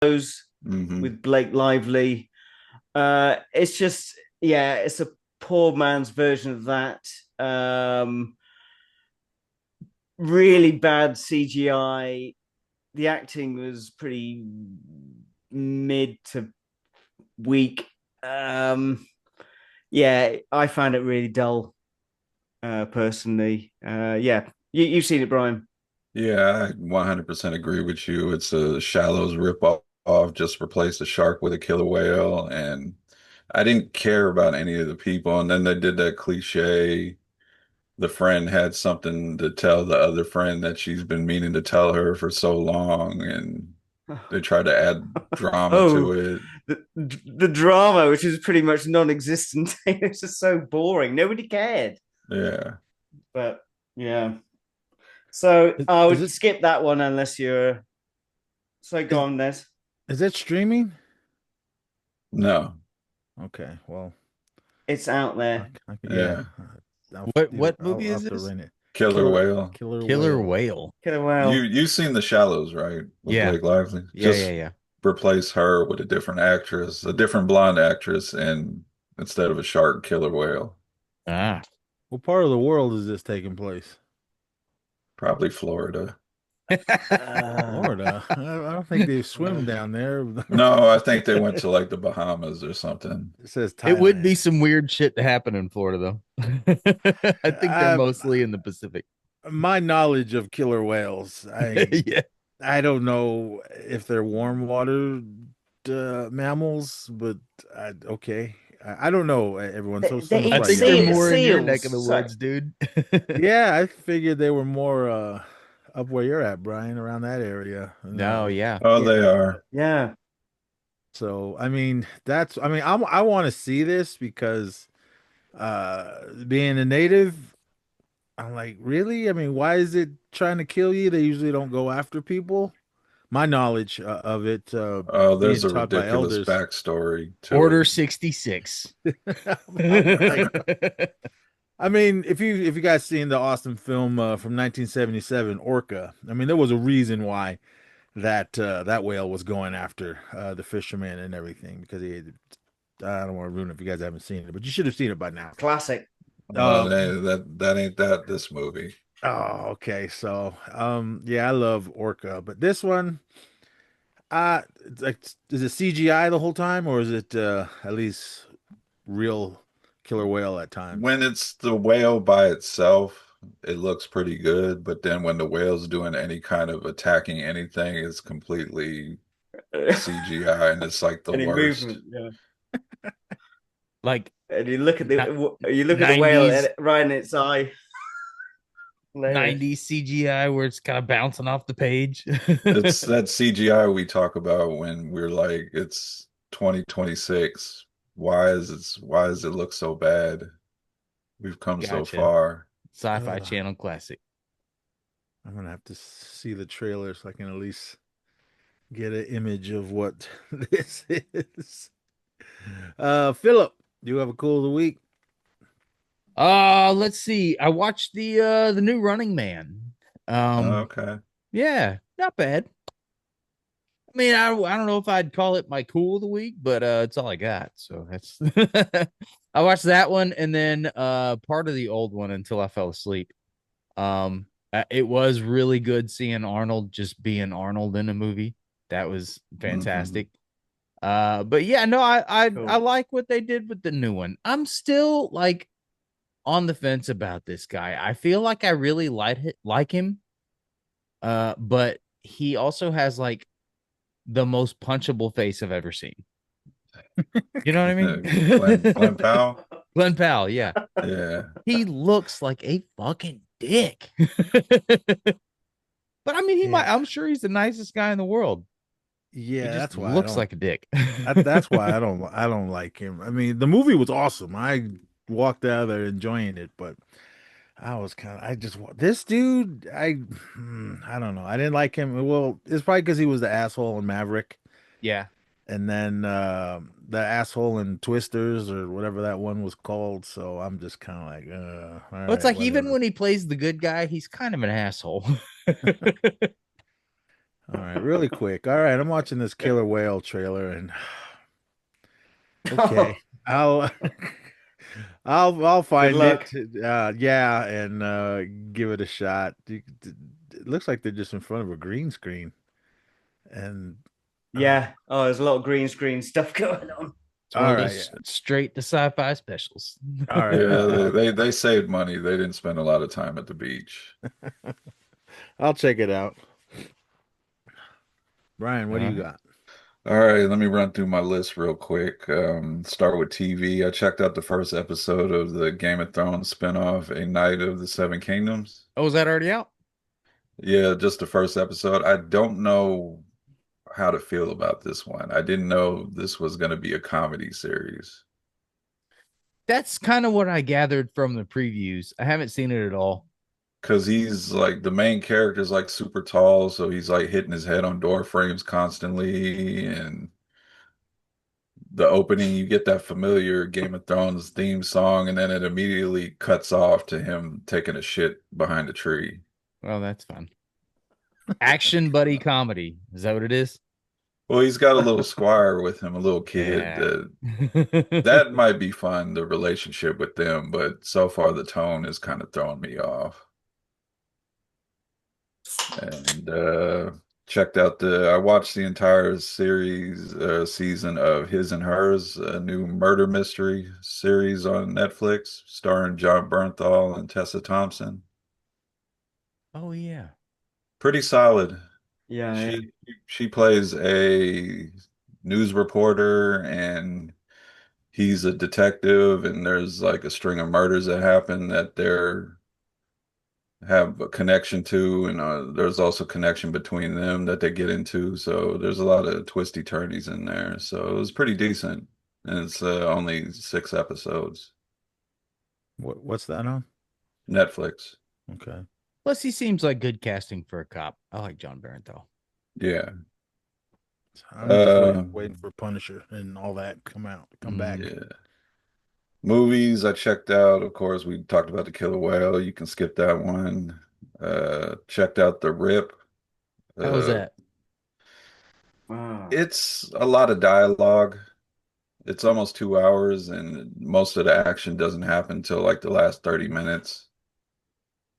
Hmm. with Blake Lively. It's just, yeah, it's a poor man's version of that. Um, really bad CGI. The acting was pretty mid to weak. Um, yeah, I found it really dull, personally. Yeah, you've seen it, Brian. Yeah, I 100% agree with you. It's a Shallows rip off, just replace the shark with a killer whale. And I didn't care about any of the people. And then they did that cliche. The friend had something to tell the other friend that she's been meaning to tell her for so long. And they tried to add drama to Oh, it. the drama, which is pretty much non-existent. It's just so boring. Nobody cared. Yeah. But yeah, so I Is would it skip that one unless you're so is gone, Ned. is it streaming? No. Okay, well, It's out there. yeah, Yeah. What movie I'll is have to this? rent it. Killer whale. Killer Killer Whale. Whale. Killer You Whale. you've seen The Shallows, right? With Yeah. Blake Lively. Yeah, yeah, Just yeah. replace her with a different actress, a different blonde actress, and instead of a shark, killer whale. Ah. What part of the world is this taking place? Probably Florida. Uh, Florida. I don't think they swim down there. No, I think they went to like the Bahamas or something. It says It would be Thailand. some weird shit to happen in Florida, though. I think they're Um, mostly in the Pacific. my knowledge of killer whales, I Yeah. I don't know if they're warm water mammals, but okay. I don't know, everyone. So they someone's I eat probably think they're got me. more in your neck of seals. the So woods, dude. Yeah, I figured they were more up where you're at, Brian, around that area. No, No. yeah. Oh, yeah, they are. yeah. So I mean, I want to see this because being a native, I'm like, really? I mean, why is it trying to kill you? They usually don't go after people. My knowledge of it, Oh, there's being a taught by ridiculous elders. backstory to it. Order 66. I'm like, I mean, if you guys seen the awesome film from 1977, Orca, I mean, there was a reason why that whale was going after the fisherman and everything because I don't want to ruin it if you guys haven't seen it, but you should have seen it by now. Classic. Oh, Um, that ain't that this movie. oh, okay. So, yeah, I love Orca, but this one, it's like, is it CGI the whole time, or is it at least real killer whale at times? When it's the whale by itself, it looks pretty good, but then when the whale's doing any kind of attacking anything, it's completely CGI and it's like the Any worst. movement, yeah. Like And you look at the whale and 90s right in its eye. Hilarious. 90s CGI where it's kind of bouncing off the page. It's that CGI we talk about when we're like, it's 2026. Why does it look so bad? We've come so Gotcha. far. Sci-Fi Uh, Channel classic. I'm gonna have to see the trailer so I can at least get an image of what this is. Philip, do you have a cool of the week? Let's see. I watched the new Running Man. Um, Okay. yeah, not bad. I mean, I don't know if I'd call it my cool of the week, but it's all I got. So that's I watched that one and then part of the old one until I fell asleep. It was really good seeing Arnold just being Arnold in a movie. That was Hmm. fantastic. But yeah, no, I Cool. like what they did with the new one. I'm still like on the fence about this guy. I feel like I really like him. But he also has like the most punchable face I've ever seen. You know what I mean? Glenn Powell. Glenn Powell, yeah. Yeah. He looks like a fucking dick. But I mean, Yeah, I'm sure he's the nicest guy in the world. He yeah, just that's why I looks don't. like a dick. That's why I don't like him. I mean, the movie was awesome. I walked out of there enjoying it, but I was kind of I just this dude. I don't know. I didn't like him. Well, it's probably because he was the asshole in Maverick, Yeah. and then the asshole in Twisters or whatever that one was called. So I'm just kind of like, all Well, it's right, like even whatever. when he plays the good guy, he's kind of an asshole. All right, really quick. All right, I'm watching this Killer Whale trailer, and okay, I'll I'll Good find it. luck. Yeah, and give it a shot. It looks like they're just in front of a green screen, and Yeah. Oh, there's a lot of green screen stuff going on. It's one all of right, those straight to sci-fi specials. all right. Yeah, they saved money. They didn't spend a lot of time at the beach. I'll check it out. Brian, what do you Alright. got? All right, let me run through my list real quick. Start with TV. I checked out the first episode of the Game of Thrones spinoff, A Knight of the Seven Kingdoms. Oh, is that already out? Yeah, just the first episode. I don't know how to feel about this one. I didn't know this was going to be a comedy series That's kind of what I gathered from the previews. I haven't seen it at all. because he's like the main character is like super tall, so he's like hitting his head on door frames constantly. And the opening, you get that familiar Game of Thrones theme song, and then it immediately cuts off to him taking a shit behind a tree. Well, that's fun. Action buddy comedy. Is that what it is? Well, he's got a little squire with him, a little kid. That might be fun, the relationship with them, but so far the tone is kind of throwing me off. And checked out I watched the entire series season of His and Hers, a new murder mystery series on Netflix starring John Bernthal and Tessa Thompson. Oh yeah. Pretty solid. Yeah. She plays a news reporter, and he's a detective, and there's like a string of murders that happen that they're have a connection to, and there's also connection between them that they get into. So there's a lot of twisty turnies in there. So it was pretty decent, and it's only 6 episodes. What's that on? Netflix. Okay. Plus, he seems like good casting for a cop. I like John Barenthal. Yeah. So I'm just Uh, waiting for Punisher and all that come back. yeah. Movies I checked out. Of course, we talked about The Killer Whale. You can skip that one. Checked out The Rip. How was Uh, that? Wow. it's a lot of dialogue. It's almost 2 hours, and most of the action doesn't happen until like the last 30 minutes.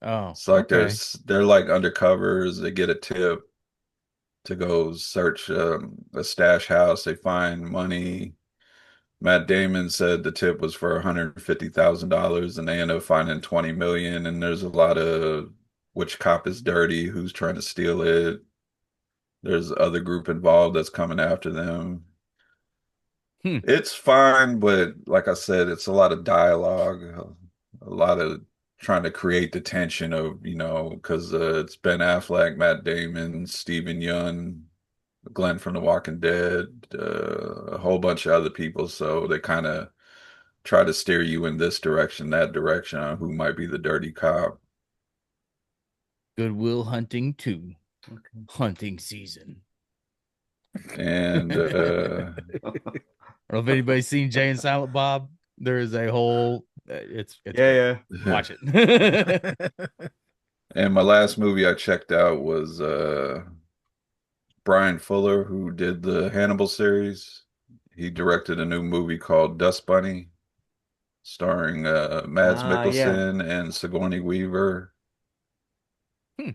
Oh, It's like okay. they're like undercovers. They get a tip to go search a stash house. They find money. Matt Damon said the tip was for $150,000, and they end up finding 20 million. And there's a lot of which cop is dirty, who's trying to steal it. There's other group involved that's coming after them. Hmm. It's fine, but like I said, it's a lot of dialogue, a lot of trying to create the tension of, because it's Ben Affleck, Matt Damon, Stephen Yeun, Glenn from The Walking Dead, a whole bunch of other people. So they kind of try to steer you in this direction, that direction on who might be the dirty cop. Goodwill Hunting 2. Hunting season. And I don't know if anybody's seen Jay and Silent Bob. There is a whole it's Yeah. watch it. and my last movie I checked out was Brian Fuller, who did the Hannibal series. He directed a new movie called Dust Bunny, starring Mads Yeah. Mikkelsen and Sigourney Weaver. Hmm.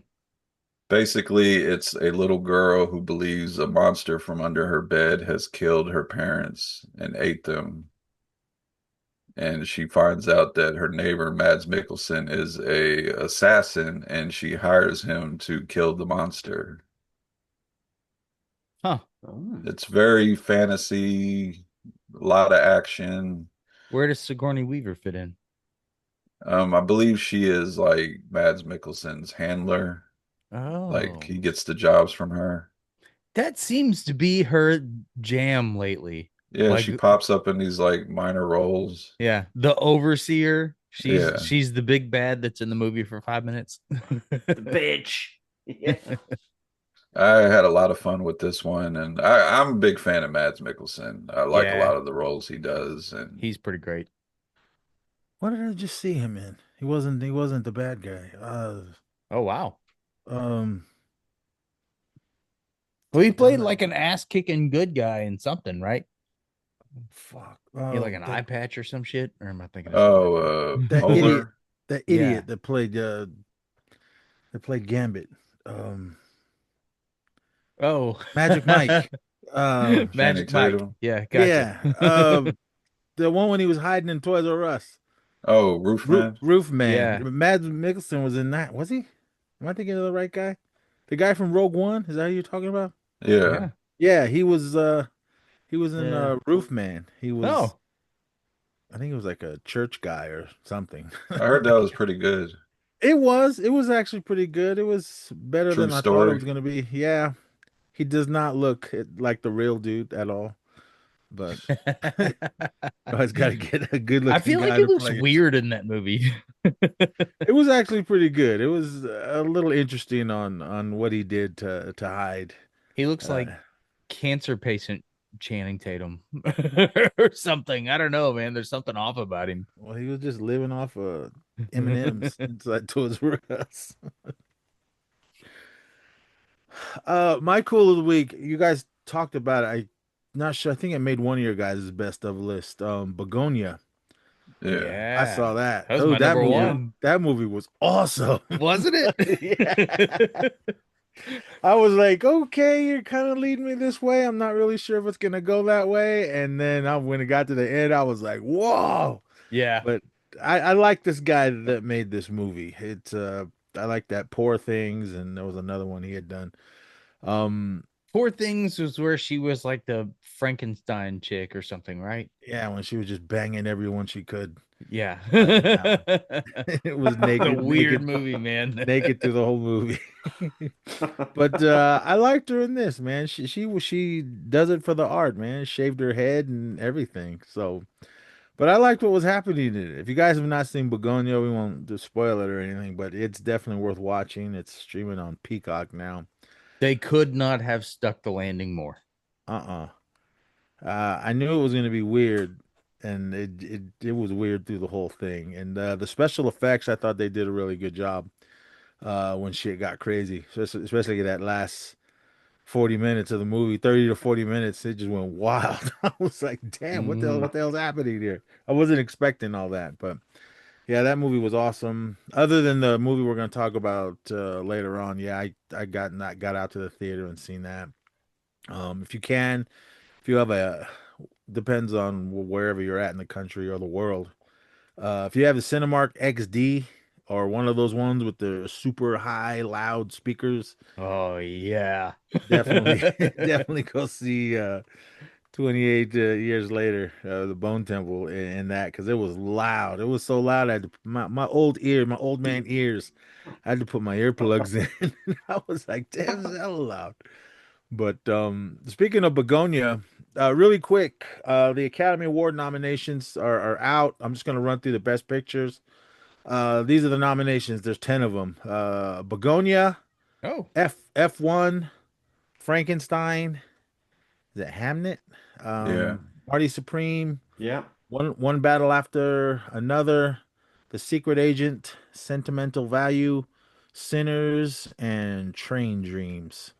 Basically, it's a little girl who believes a monster from under her bed has killed her parents and ate them. And she finds out that her neighbor, Mads Mikkelsen, is a assassin, and she hires him to kill the monster. Huh. Oh. It's very fantasy, a lot of action. Where does Sigourney Weaver fit in? I believe she is like Mads Mikkelsen's handler. Oh, Like he gets the jobs from her. that seems to be her jam lately. Yeah, Like, she pops up in these like minor roles. yeah, the overseer. Yeah. She's the big bad that's in the movie for 5 minutes. The bitch. Yeah. I had a lot of fun with this one, and I'm a big fan of Mads Mikkelsen. I like a Yeah. lot of the roles he does, and He's pretty great. What did I just see him in? He wasn't the bad guy. Oh wow. Um Well, he played like an ass kicking good guy in something, right? Fuck. He had like an eye patch or some shit. Or am I thinking of Oh, that Polar. idiot. That Yeah. idiot that played Gambit. Oh, Magic Mike. Magic Channing Mike. Tatum. Yeah, gotcha. Yeah. The one when he was hiding in Toys R Us. Oh, Roofman. Roof Man. Yeah. Mads Mikkelsen was in that. Was he? Am I thinking of the right guy? The guy from Rogue One? Is that who you're talking about? Yeah. Yeah. Yeah, he was in Yeah. Roof Man. He was Oh, I think he was like a church guy or something. I heard that was pretty good. It was actually pretty good. It was better True than I thought it story. was gonna be. Yeah. He does not look like the real dude at all. But always got to get a good looking I feel like guy he to looks play it. weird in that movie. It was actually pretty good. It was a little interesting on what he did to hide. He looks like Uh, cancer patient Channing Tatum or something. I don't know, man. There's something off about him. Well, he was just living off of M&Ms inside Toys R Us. My cool of the week. You guys talked about it. I not sure. I think it made one of your guys' best of list. Begonia. Yeah. I saw that. That was Oh, my that number movie. one. That movie was awesome. Wasn't it? I was like, okay, you're kind of leading me this way. I'm not really sure if it's gonna go that way. And then when it got to the end, I was like, whoa. Yeah. But I like this guy that made this movie. It's I like that Poor Things, and there was another one he had done. Poor Things was where she was like the Frankenstein chick or something, right? Yeah, when she was just banging everyone she could. Yeah. It was a naked, weird naked, movie, man. naked through the whole movie. But I liked her in this, man. She does it for the art, man. Shaved her head and everything. So, but I liked what was happening in it. If you guys have not seen Begonia, we won't just spoil it or anything, but it's definitely worth watching. It's streaming on Peacock now. They could not have stuck the landing more. I knew it was gonna be weird, and it was weird through the whole thing. And the special effects, I thought they did a really good job when shit got crazy, especially that last 40 minutes of the movie, 30 to 40 minutes, it just went wild. I was like, damn, what the hell's happening here? I wasn't expecting all that, but yeah, that movie was awesome. Other than the movie we're gonna talk about later on, yeah, I got out to the theater and seen that. If you can, if you have depends on wherever you're at in the country or the world. If you have the Cinemark XD or one of those ones with the super high loud speakers, Oh yeah. definitely go see 28 years later, the Bone Temple in that, because it was loud. It was so loud. I had to, my old man ears. I had to put my earplugs in. I was like, damn, this is hella loud. But speaking of Begonia, really quick, the Academy Award nominations are out. I'm just gonna run through the best pictures. These are the nominations. There's 10 of them. Begonia, Oh. F1, Frankenstein. Is it Hamnet? Yeah. Party Supreme. Yeah. One battle after another. The Secret Agent, Sentimental Value, Sinners, and Train Dreams.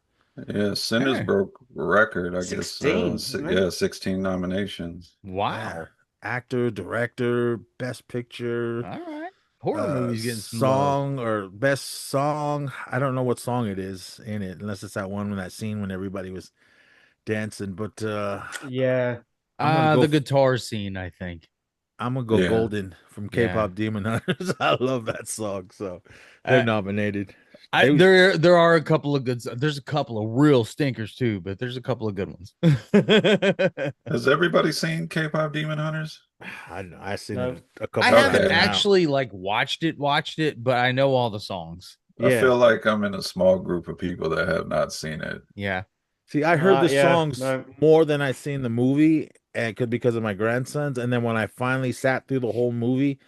Yeah. Sinners Okay. broke record, I guess. 16, right? Yeah, 16 nominations. Wow. Yeah. Actor, director, best picture, All right. Horror movies getting some love. song or best song. I don't know what song it is in it, unless it's that one when that scene when everybody was dancing. But Yeah. I'm gonna go The guitar scene, I think. I'm gonna go Yeah. Golden from Yeah. K-pop Demon Hunters. I love that song, so they're nominated. There are a couple of good. There's a couple of real stinkers too, but there's a couple of good ones. Has everybody seen K-pop Demon Hunters? I seen No. a couple. I Okay. haven't now. actually like watched it, but I know all the songs. I Yeah. feel like I'm in a small group of people that have not seen it. Yeah. See, I heard the Yeah, songs no. more than I seen the movie, and because of my grandsons. And then when I finally sat through the whole movie,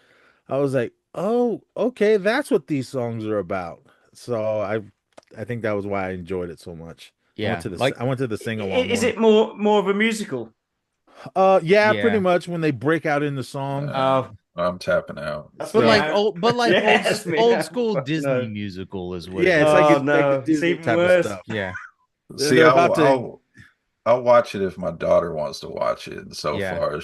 I was like, "Oh, okay, that's what these songs are about." So I think that was why I enjoyed it so much. Yeah. I went to the sing along. Is it more of a musical? Yeah, Yeah. pretty much when they break out in the song. Oh. I'm tapping out. That's But what like I- old Yes, man. old school Fuck Disney no. musical is what. Yeah, it it's is. like Oh, it's no. like the Disney It's even type worse. of stuff. Yeah. See, They're about to. I'll watch it if my daughter wants to watch it. And so Yeah. far,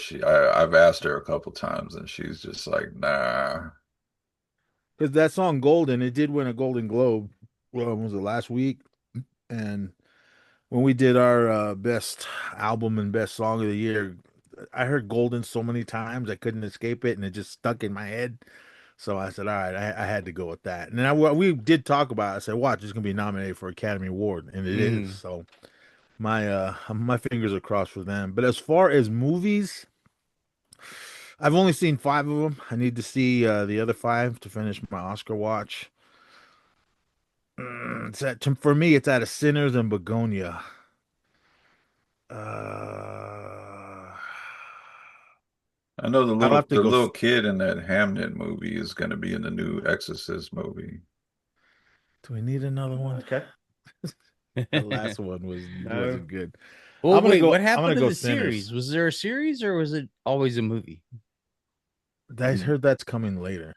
I've asked her a couple times, and she's just like, nah. Because that song Golden, it did win a Golden Globe. Well, was it last week? And when we did our best album and best song of the year, I heard Golden so many times I couldn't escape it, and it just stuck in my head. So I said, all right, I had to go with that. And then we did talk about it. I said, watch, it's gonna be nominated for Academy Award, and it is. Mm. So my fingers are crossed for them. But as far as movies, I've only seen 5 of them. I need to see the other 5 to finish my Oscar watch. For me, it's out of Sinners and Begonia. I know I'll have to the go. little kid in that Hamnet movie is going to be in the new Exorcist movie. Do we need another one? Okay. The last one No. wasn't good. Well, I'm gonna wait, go- what I'm happened gonna to go the Sinners. series? Was there a series or was it always a movie? I heard that's coming later.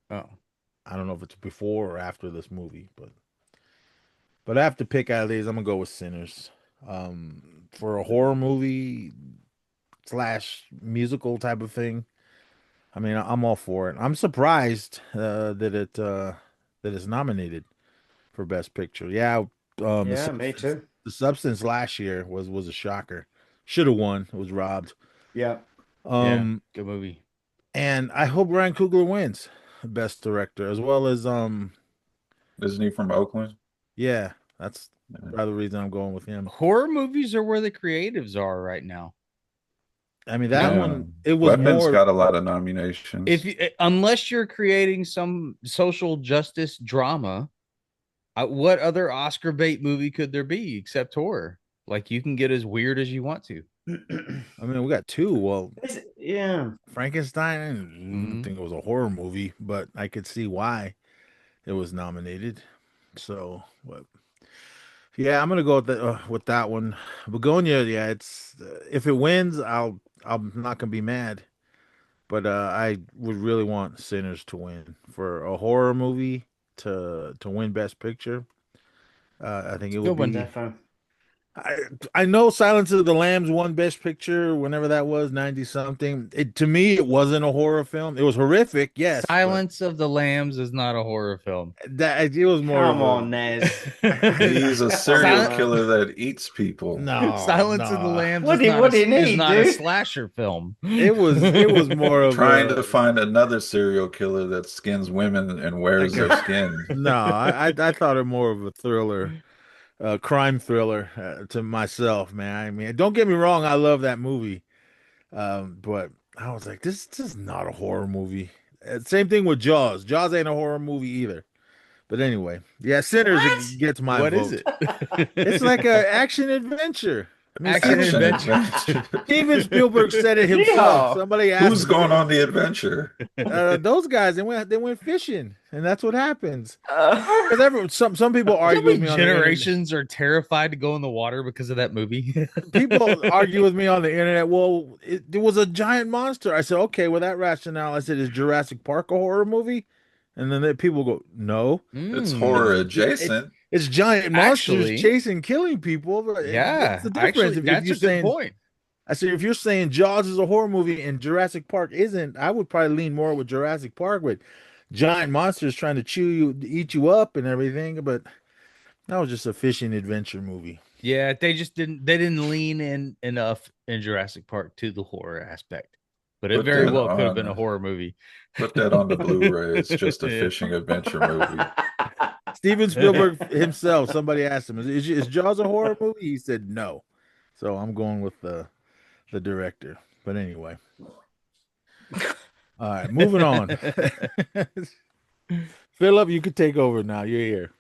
Oh, I don't know if it's before or after this movie, but I have to pick out of these. I'm gonna go with Sinners. For a horror movie / musical type of thing. I mean, I'm all for it. I'm surprised that it's nominated for Best Picture. Yeah, Yeah, me too. The Substance last year was a shocker. Should have won. It was robbed. Yeah. yeah, good movie. And I hope Ryan Coogler wins Best Director, as well as Isn't he from Oakland? yeah, that's Yeah. probably the reason I'm going with him. Horror movies are where the creatives are right now. I mean, that Yeah. one, it was Weapons more. got a lot of nominations. If you, unless you're creating some social justice drama, what other Oscar bait movie could there be except horror? Like you can get as weird as you want to. I mean, we got 2. Well, Yeah. Frankenstein, I didn't Mhm. think it was a horror movie, but I could see why it was nominated. So, but yeah, I'm gonna go with that one. Begonia, yeah, it's if it wins, I'm not gonna be mad. But I would really want Sinners to win for a horror movie to win Best Picture. I think it would Good one. be. Defo. I know Silence of the Lambs won Best Picture whenever that was 90 something. To me it wasn't a horror film. It was horrific, yes. but Silence of the Lambs is not a horror film. That it was more Come of a, on, Nez. He's a serial Silent- killer that eats people. No, Silence of the no. Lambs What is do- not, what a, do you is need, not a dude? slasher film. It was more of Trying a, to find another serial killer that skins women and wears their skin. no. I thought it more of a thriller, crime thriller to myself, man. I mean, don't get me wrong, I love that movie, but I was like, this is not a horror movie. Same thing with Jaws. Jaws ain't a horror movie either. But anyway, yeah, Sinners What? gets my What vote. is it? It's like an action adventure. I mean, Action Steven, adventure. Steven Spielberg said it himself. Yeah. Somebody asked Who's him, going on the adventure? those guys. They went fishing, and that's what happens. Uh, Because some people How argue many with me on the internet. generations are terrified to go in the water because of that movie? People argue with me on the internet. Well, it was a giant monster. I said, okay, with that rationale, I said, is Jurassic Park a horror movie? And then people go, no, It's Mm. horror adjacent. it's giant monsters Actually- chasing, killing people. Yeah, What's the difference? actually, if that's you're a good saying, point. I said, if you're saying Jaws is a horror movie and Jurassic Park isn't, I would probably lean more with Jurassic Park with giant monsters trying to eat you up and everything. But that was just a fishing adventure movie. Yeah, they didn't lean in enough in Jurassic Park to the horror aspect. But it Put very that well could have on. been a horror movie. Put that on the Blu-ray. It's just a Yeah. fishing adventure movie. Steven Spielberg himself, somebody asked him, is Jaws a horror movie? He said no. So I'm going with the director. But anyway. All right, moving on. Philip, you could take over now. You're here.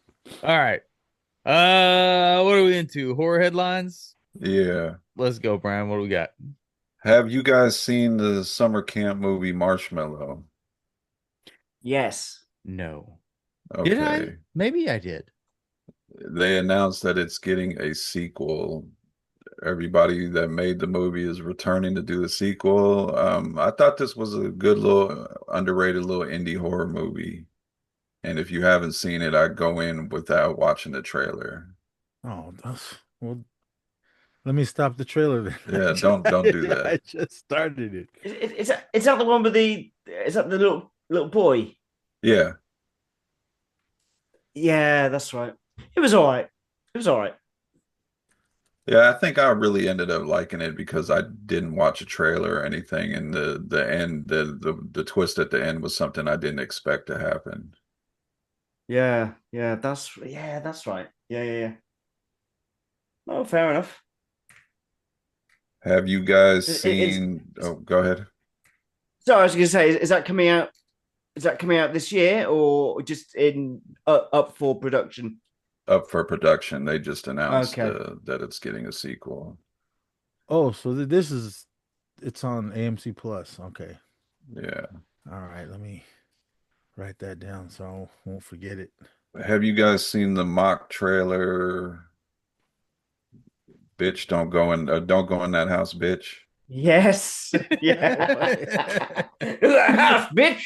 All right. What are we into? Horror headlines? Yeah. Let's go, Brian. What do we got? Have you guys seen the summer camp movie Marshmallow? yes. No. Okay. Did I? Maybe I did. They announced that it's getting a sequel. Everybody that made the movie is returning to do the sequel. I thought this was a good little underrated little indie horror movie. And if you haven't seen it, I'd go in without watching the trailer. Oh, Well, let me stop the trailer then. Yeah, don't do that. I just started it. Is that the one with the? Is that the little boy? Yeah. Yeah, that's right. It was all right. It was all right. Yeah, I think I really ended up liking it because I didn't watch a trailer or anything, and the end, the twist at the end was something I didn't expect to happen. Yeah, that's right. Yeah. Oh, fair enough. Have you guys It's seen? Oh, go ahead. so I was going to say, is that coming out? Is that coming out this year or just in up for production? Up for production. They just announced Okay. that it's getting a sequel. Oh, so this is it's on AMC Plus. Okay. Yeah. All right, let me write that down so I won't forget it. Have you guys seen the mock trailer? Bitch, don't go in that house, bitch. Yes. Yeah. Half bitch.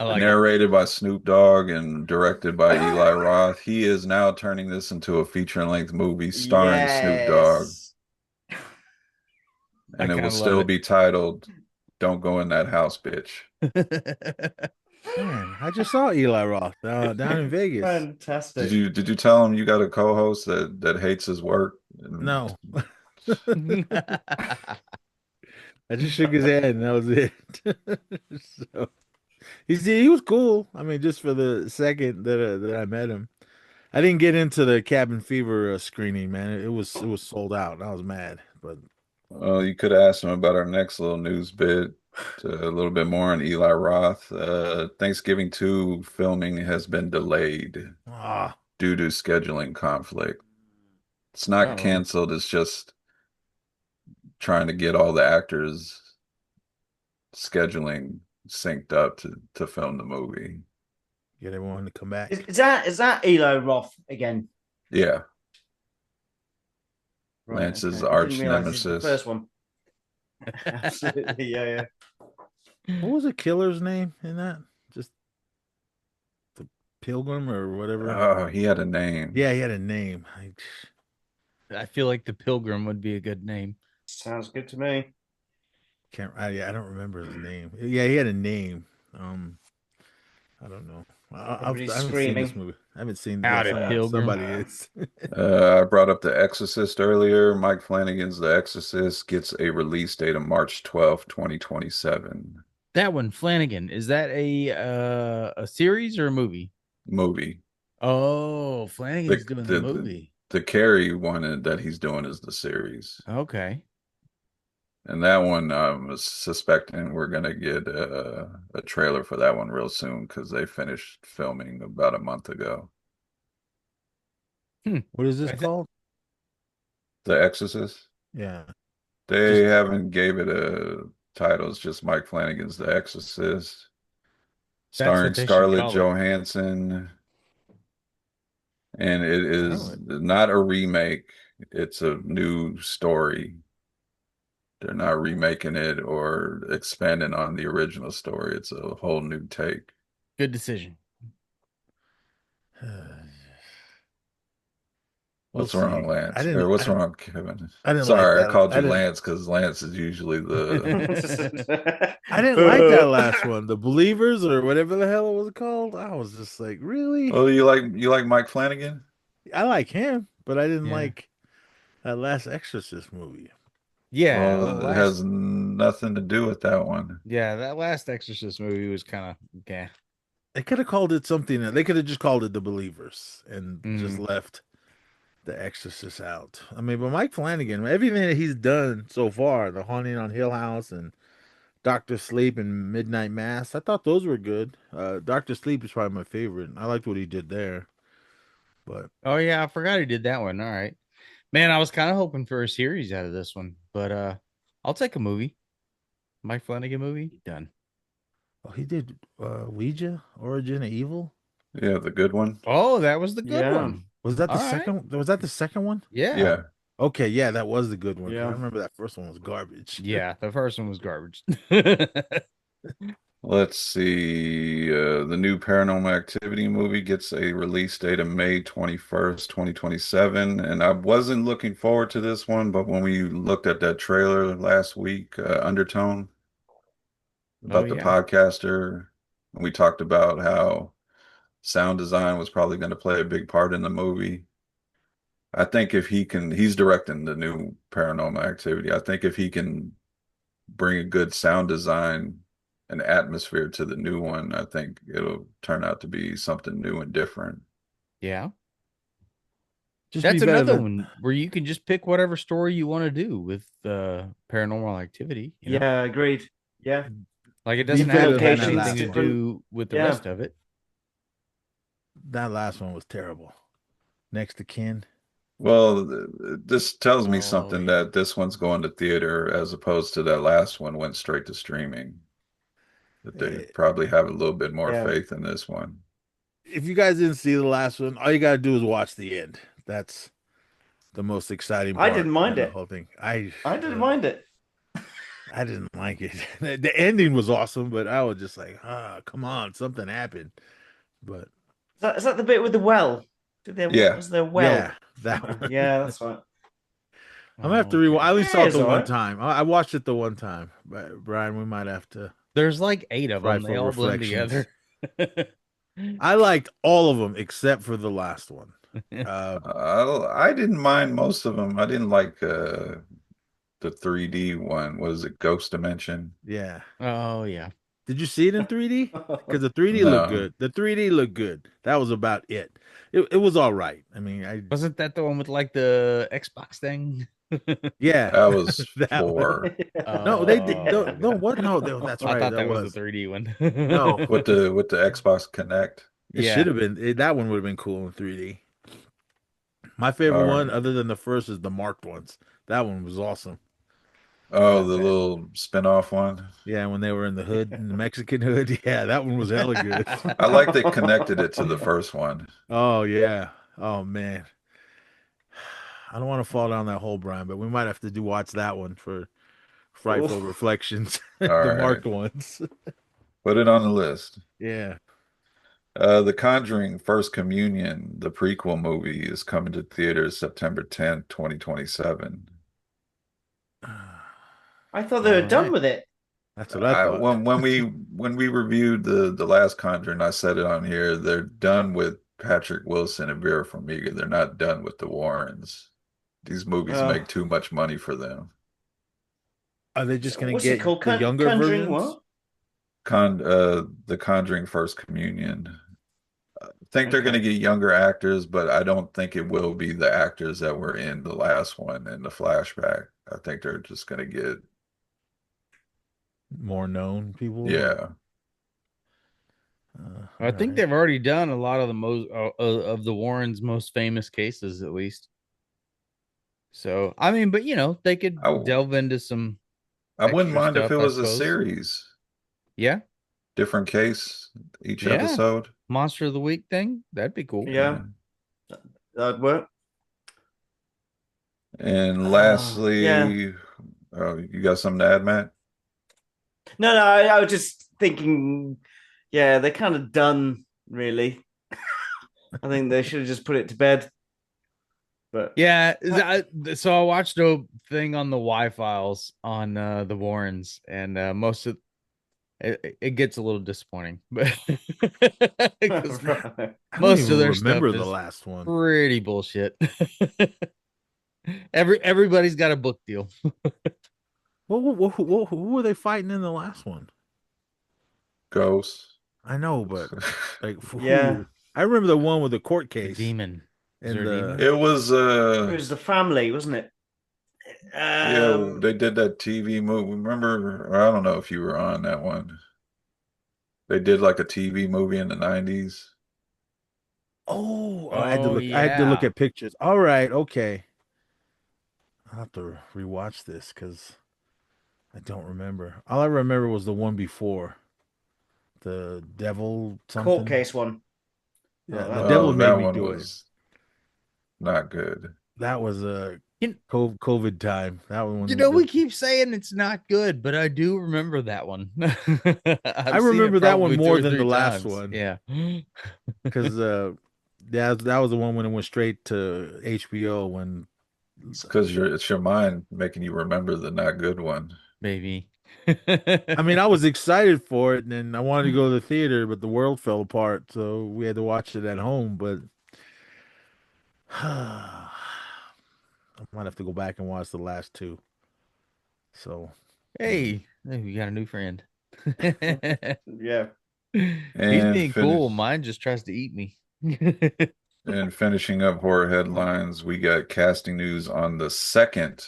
I like it. Narrated by Snoop Dogg and directed by Eli Roth. He is now turning this into a feature-length movie starring Snoop Dogg, Yes. I and it kind will of love still it. be titled "Don't Go in That House, Bitch." Man, I just saw Eli Roth down in Vegas. Fantastic. Did you tell him you got a co-host that hates his work? No. I just shook his hand and that was it. So he was cool. I mean, just for the second that I met him, I didn't get into the Cabin Fever screening. Man, it was sold out. I was mad, but Well, you could ask him about our next little news bit, a little bit more on Eli Roth. Thanksgiving 2 filming has been delayed ah, due to scheduling conflict. It's not Uh-oh. canceled, it's just trying to get all the actors scheduling synced up to film the movie. get everyone to come back. Is that Elo Roth again? Yeah, Right. Lance's Okay. I didn't arch realize it's the nemesis. first one. Absolutely. Yeah. What was the killer's name in that? Just the Pilgrim or whatever. Oh, he had a name. Yeah, he had a name. I feel like the Pilgrim would be a good name. Sounds good to me. Yeah, I don't remember his name. Yeah, he had a name. I don't know. Everybody's I haven't seen this screaming. movie. I haven't seen. Howdy, Pilgrim. Somebody is. I brought up The Exorcist earlier. Mike Flanagan's The Exorcist gets a release date of March 12th, 2027. That one, Flanagan. Is that a series or a movie? Movie. Oh, Flanagan's doing the movie. The Carrie one that he's doing is the series. Okay. And that one, I'm suspecting we're gonna get a trailer for that one real soon because they finished filming about a month ago. What is this I thi- called? The Exorcist. Yeah. They haven't gave it a title. It's just Mike Flanagan's The Exorcist, That's starring what they should Scarlett call it. Johansson, and it is Oh, not a remake. It's a new story. They're not remaking it or expanding on the original story. It's a whole new take. good decision. What's We'll wrong, see. Lance? I didn't. Or what's wrong, Kevin? I didn't like Sorry, I that. called I you didn't. Lance because Lance is usually the. I didn't like that last one, the Believers or whatever the hell it was called. I was just like, really? Oh, you like Mike Flanagan? I like him, but I didn't Yeah. like that last Exorcist movie. Yeah. Well, it has nothing to do with that one. Yeah, that last Exorcist movie was kind of yeah. They could have called it something. They could have just called it The Believers and just left The Exorcist out. I mean, but Mike Flanagan, everything that he's done so far, The Haunting on Hill House and Doctor Sleep and Midnight Mass, I thought those were good. Doctor Sleep is probably my favorite. I liked what he did there. But Oh yeah, I forgot he did that one. All right. Man, I was kind of hoping for a series out of this one, but I'll take a movie. Mike Flanagan movie. Done. oh, he did Ouija, Origin of Evil. Yeah, the good one. Oh, that was the good Yeah. one. Was that the All right. second? Was that the second one? Yeah. Yeah. Okay, yeah, that was the good one. 'Cause Yeah. I remember that first one was garbage. Yeah, the first one was garbage. Let's see. The new Paranormal Activity movie gets a release date of May 21st, 2027. And I wasn't looking forward to this one, but when we looked at that trailer last week, Undertone, Oh about the yeah. podcaster, and we talked about how sound design was probably going to play a big part in the movie. I think if he can, he's directing the new Paranormal Activity. I think if he can bring a good sound design and atmosphere to the new one, I think it'll turn out to be something new and different. Yeah. Just be That's better another than one where you can just pick whatever story you want to do with paranormal activity, you know? Yeah, agreed. Yeah, Like it be doesn't have better to than have that locations anything to last one. different. do with the Yeah. rest of it. That last one was terrible. Next to kin. Well, this tells me Oh, something yeah. that this one's going to theater as opposed to that last one went straight to streaming. That they Eh, probably have a little bit more Yeah. faith in this one. If you guys didn't see the last one, all you gotta do is watch the end. That's the most exciting I part didn't in mind the it. whole thing. I didn't mind it. I didn't like it. The ending was awesome, but I was just like, come on, something happened. But Is that the bit with the well? Yeah. Was there a well? yeah, that one. Yeah, that's right. I'm gonna have to Okay. rewatch. I only Yeah, saw it it's the all one right. time. I watched it the one time. But Brian, we might have to There's like 8 of them. They frightful all blend reflections. together. I liked all of them except for the last one. I didn't mind most of them. I didn't like the 3D one. Was it Ghost Dimension? Yeah. Oh yeah. Did you see it in 3D? Because the 3D looked No. good. The 3D looked good. That was about it. It was all right. I mean, Wasn't that the one with like the Xbox thing? yeah, That was that one. 4 No, they did. No, Oh. no, what? No, that's I right. thought That that was the was 3D one. no. with the Xbox Connect. It Yeah. should have been. That one would have been cool in 3D. My favorite All one, right. other than the first, is the marked ones. That one was awesome. Oh, Not the bad. little spin-off one. Yeah, when they were in the hood, in the Mexican hood. Yeah, that one was hella good. I like they connected it to the first one. Oh yeah. Oh man. I don't want to fall down that hole, Brian, but we might have to watch that one for frightful Oof. reflections. All The right. marked ones. Put it on the list. Yeah. The Conjuring First Communion, the prequel movie, is coming to theaters September 10th, 2027. I thought they were All done right. with it. That's what I thought. When we reviewed the last Conjuring, I said it on here, they're done with Patrick Wilson and Vera Farmiga. They're not done with the Warrens. These movies Oh. make too much money for them. Are they just going to What's it get called? the younger Conjuring versions? what? The Conjuring First Communion. I think they're going to Okay. get younger actors, but I don't think it will be the actors that were in the last one in the flashback. I think they're just going to get, More known people? yeah. I think they've already done a lot of the most of the Warrens' most famous cases, at least. So I mean, but they could I, delve into some I wouldn't extra mind if stuff, it I was a suppose. series, Yeah, different case each Yeah. episode. Monster of the Week thing. That'd be cool. Yeah, that'd work. And Yeah. lastly, you got something to add, Matt? No, I was just thinking, yeah, they're kind of done, really. I think they should have just put it to bed. But Yeah, so I watched a thing on the Y Files on the Warrens, and most of it gets a little disappointing, but 'cause I don't most even of their stuff remember the is last one. pretty bullshit. Everybody's got a book deal. Who were they fighting in the last one? Ghosts. I know, but like, who? Yeah. I remember the one with the court The case demon. Is and there a the demon? It was it was the family, wasn't it? yeah, they did that TV movie. Remember, I don't know if you were on that one. They did like a TV movie in the 90s. I had to Oh, look. I had to look yeah. at pictures. All right, okay. I'll have to rewatch this because I don't remember. All I remember was the one before the devil something. Court case one. Yeah, Oh, the that devil Oh, made that me one do it. was not good. That was a You, COVID time. That one. you know, we keep saying it's not good, but I do remember that one. I I've seen it remember that one probably two more or than the three last times. one Yeah. because that was the one when it went straight to HBO when. It's because it's your mind making you remember the not good one. Maybe. I mean, I was excited for it, and then I wanted to go to the theater, but the world fell apart, so we had to watch it at home. But I might have to go back and watch the last two. So, Hey, we got a new friend. Yeah. He's And being cool. finish Mine just tries to eat me. and finishing up horror headlines, we got casting news on the second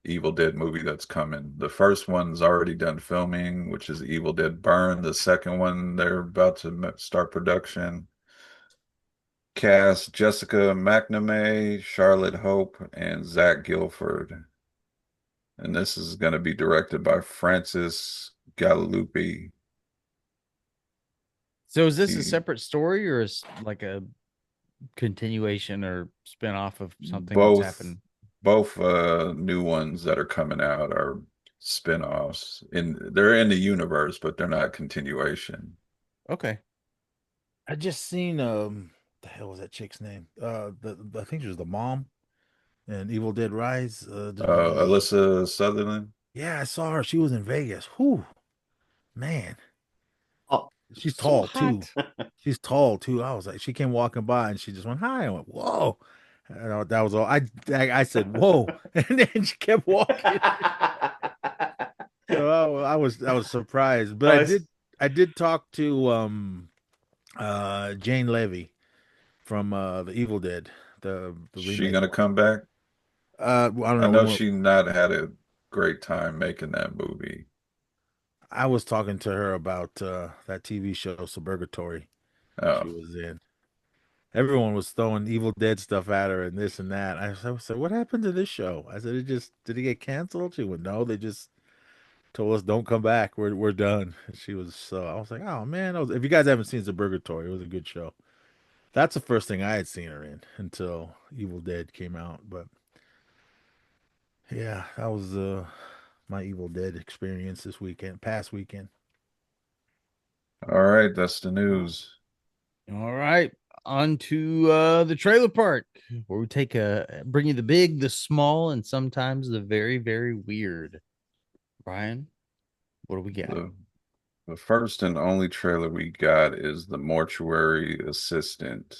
Evil Dead movie that's coming. The first one's already done filming, which is Evil Dead Burn. The second one, they're about to start production. Cast Jessica McNamee, Charlotte Hope, and Zach Gilford. And this is going to be directed by Francis Gallupi. So is this a He, separate story or is like a continuation or spin-off of something that's both happened? both new ones that are coming out are spin-offs. They're in the universe, but they're not continuation. Okay. I just seen the hell was that chick's name? I think she was the mom in Evil Dead Rise. Alyssa Sutherland. Yeah, I saw her. She was in Vegas. Whew, man, Oh, she's so tall too. hot. She's tall too. I was like, she came walking by and she just went hi. I went, whoa. That was all. I said, whoa, and then she kept walking. So I was surprised, but Oh, it's- I did talk to Jane Levy from the Evil Dead, the She remake gonna one. come back? I don't I know. know she not had a great time making that movie. I was talking to her about that TV show Suburgatory she Oh, was in. Everyone was throwing Evil Dead stuff at her and this and that. I said, "What happened to this show?" I said, did it get canceled?" She went, "No, they just told us don't come back. We're done." She was so. I was like, "Oh man, if you guys haven't seen Suburgatory, it was a good show." That's the first thing I had seen her in until Evil Dead came out. But yeah, that was my Evil Dead experience this weekend, past weekend. all right, that's the news. All right. On to the trailer park where we bring you the big, the small, and sometimes the very, very weird. Brian, what do we got? The first and only trailer we got is The Mortuary Assistant.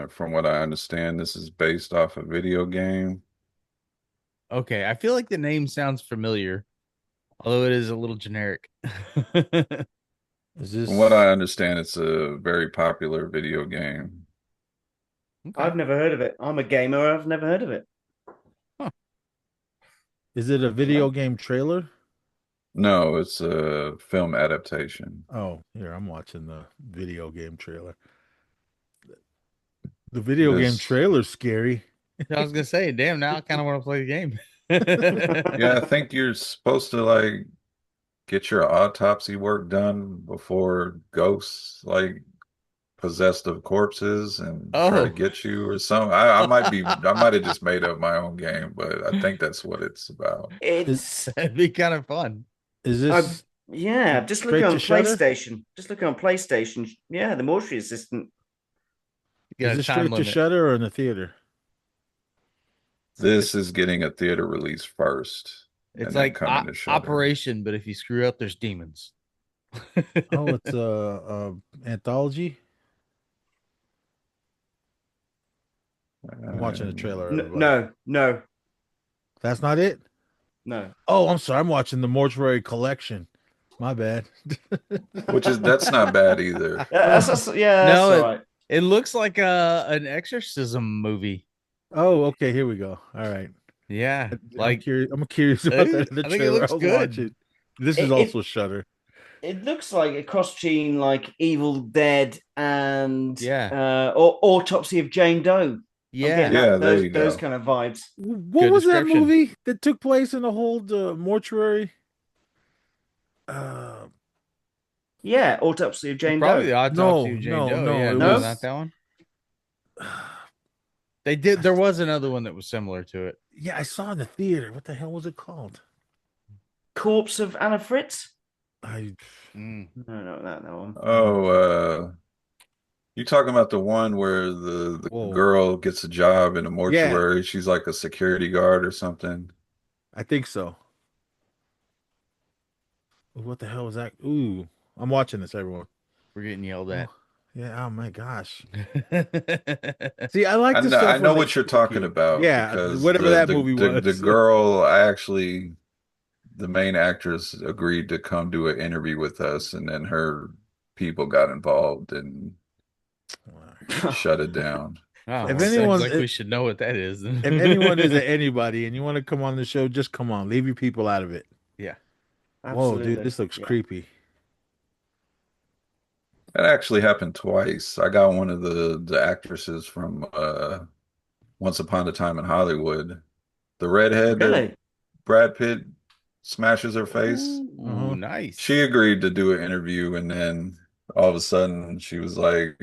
From what I understand, this is based off a video game. Okay, I feel like the name sounds familiar, although it is a little generic. Is From what I this understand, it's a very popular video game. Okay. I've never heard of it. I'm a gamer. I've never heard of it. is it a video game trailer? No, it's a film adaptation. Oh, here I'm watching the video game trailer. The video game This, trailer's scary. I was gonna say, damn, now I kind of want to play the game. yeah, I think you're supposed to like get your autopsy work done before ghosts like possessed of corpses and try to Oh. get you or something. I might have just made up my own game, but I think that's what it's about. It's That'd be kind of fun. Is I this yeah, just looking straight on to Shutter? PlayStation. Just looking on PlayStation. Yeah, the mortuary assistant. You Is got a this time straight to limit. Shutter or in the theater? This is getting a theater release first It's and then like coming to Shudder. Operation, but if you screw up, there's demons. Oh, it's a anthology. I'm watching a trailer, everybody. No, That's not it? no. Oh, I'm sorry. I'm watching the Mortuary Collection. My bad. That's not bad either. Yeah, that's No, all it, right. it looks like an exorcism movie. Oh, okay. Here we go. All right. Yeah, I'm like curious. I'm curious about that in the I think it trailer looks I was good. watching. This is It- also Shutter. It looks like a cross between like Evil Dead and Yeah. or Autopsy of Jane Doe. Yeah. I'm getting Yeah, there you those go. kind of vibes. What Good was that description. movie that took place in a whole mortuary? Uh, Yeah, Autopsy of Jane Probably Doe. the autopsy of Jane no, Doe. no, Yeah, it No? was was not that one. They did. There was another one that was similar to it. Yeah, I saw in the theater. What the hell was it called? Corpse of Anna Fritz? I Mm. No, that one. Oh, you talking about the one where the Whoa. girl gets a job in a Yeah, mortuary? She's like a security guard or something. I think so. What the hell was that? Ooh, I'm watching this, everyone. We're getting yelled Oh, at. yeah. Oh my gosh. See, I like the I stuff know when they what you're trick talking you. about Yeah, because whatever that movie the was. girl the main actress agreed to come do an interview with us, and then her people got involved and shut it down. Oh, If well, seems anyone's like we should know what that is. if anyone is at anybody and you want to come on the show, just come on. Leave your people out of it. Yeah. Whoa, dude, Absolutely. this looks Yeah. creepy. That actually happened twice. I got one of the actresses from Once Upon a Time in Hollywood, the redhead that Really? Brad Pitt smashes her face. Ooh, nice. She agreed to do an interview, and then all of a sudden she was like,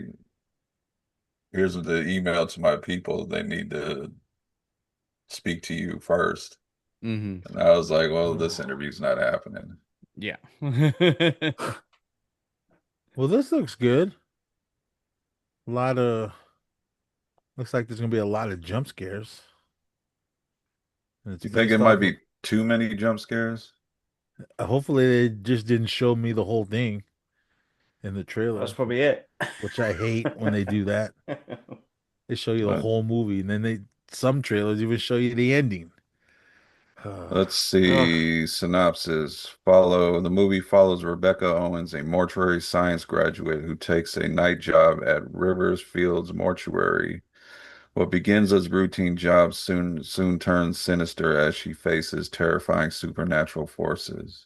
"Here's the email to my people. They need to speak to you first." Hmm. And I was like, "Well, this interview's not happening." Yeah. Well, this looks good. A lot of looks like there's gonna be a lot of jump scares. And it's You think based it might off of, be too many jump scares? hopefully they just didn't show me the whole thing in the That's trailer, probably it. which I hate when they do that. They show you the But whole movie, and then some trailers even show you the ending. let's Ugh. see. Synopsis. The movie follows Rebecca Owens, a mortuary science graduate who takes a night job at Rivers Fields Mortuary. What begins as routine job soon turns sinister as she faces terrifying supernatural forces.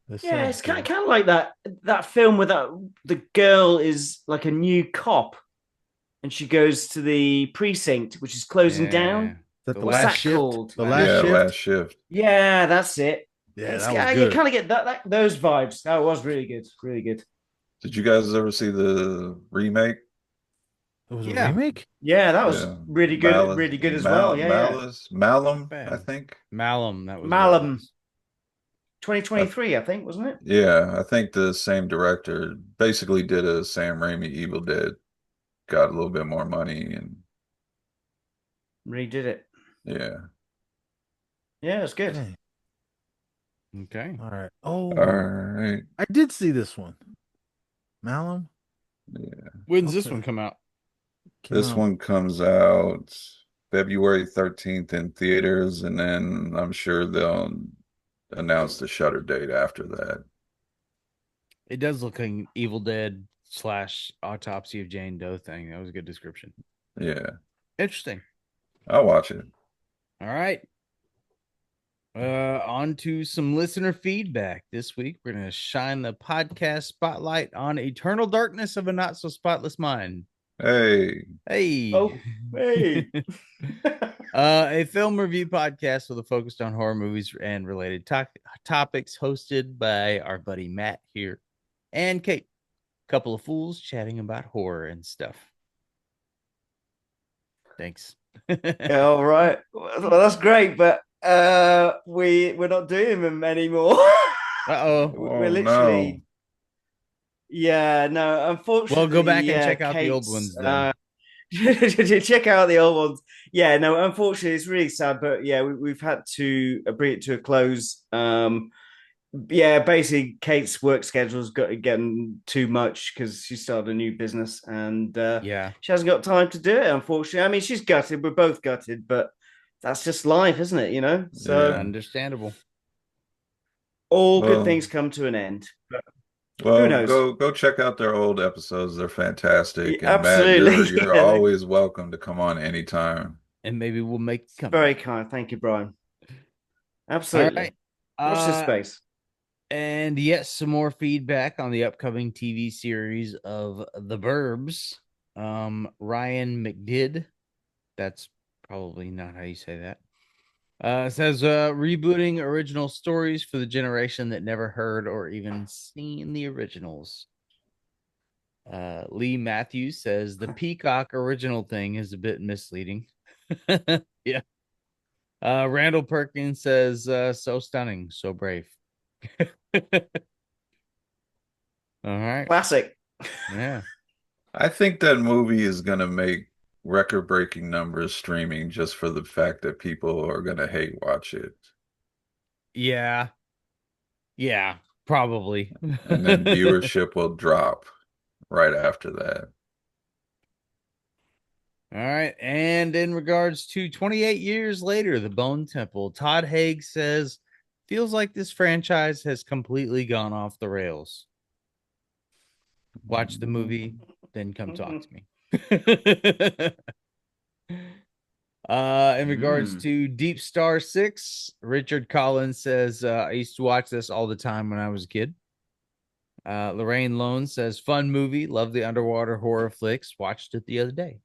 This Yeah, sounds it's good. kind of like that film where the girl is like a new cop and she goes to the precinct, which is closing down. Is that The the What's last that shift? called? The last Yeah, shift? last shift. Yeah, that's it. Yeah, It's that was you good. kind of get those vibes. That was really good, really good. Did you guys ever see the remake? It was a Yeah. remake? Yeah, that was Yeah, really good as well. Yeah. Not Malum, I bad. think. Malum, that was what it Malum, was. 2023, I think, wasn't it? Yeah, I think the same director basically did a Sam Raimi Evil Dead, got a little bit more money, and Redid it. yeah. Yeah, it's good. Dang. Okay. All right. All Oh, right. I did see this one. Malum Yeah. When's this Okay. one come out? came This out. one comes out February 13th in theaters, and then I'm sure they'll announce the shutter date after that. It does look like an Evil Dead / Autopsy of Jane Doe thing. That was a good description. Yeah, Interesting. I'll watch it. All right. On to some listener feedback. This week, we're going to shine the podcast spotlight on Eternal Darkness of a Not So Spotless Mind. Hey, Hey. Oh, hey. A film review podcast with a focus on horror movies and related topics, hosted by our buddy Matt here and Kate. Couple of fools chatting about horror and stuff. Thanks. Yeah, all right. Well, that's great, but we're not doing them anymore. Uh-oh. We're oh literally no. yeah, no, unfortunately. Well, go back and yeah, check out the old Kate's, ones then. check out the old ones. Yeah, no, unfortunately, it's really sad, but yeah, we've had to bring it to a close. Yeah, basically, Kate's work schedule's got getting too much because she started a new business and Yeah. she hasn't got time to do it. Unfortunately, I mean, she's gutted. We're both gutted, but that's just life, isn't it? You know, so Yeah. Understandable. all good Well, things come to an end. well, knows? go check out their old episodes. They're fantastic. Yeah, And Matt, absolutely. you're Yeah. always welcome to come on anytime. And maybe we'll make come. Very kind. Thank you, Brian. All Absolutely. right. Watch this space. And yes, some more feedback on the upcoming TV series of The Burbs. Ryan McDid, that's probably not how you say that. Says rebooting original stories for the generation that never heard or even seen the originals. Lee Matthews says the Peacock original thing is a bit misleading. Yeah. Randall Perkins says, so stunning, so brave. All right. Classic. Yeah. I think that movie is gonna make record-breaking numbers streaming just for the fact that people are gonna hate watch it. Yeah. Yeah. Probably. And then viewership will drop right after that. All right. And in regards to 28 years later, The Bone Temple, Todd Haig says, feels like this franchise has completely gone off the rails. Watch the movie, then come talk to me. In regards to Deep Star 6, Richard Collins says, I used to watch this all the time when I was a kid. Lorraine Lone says, fun movie, love the underwater horror flicks, watched it the other day.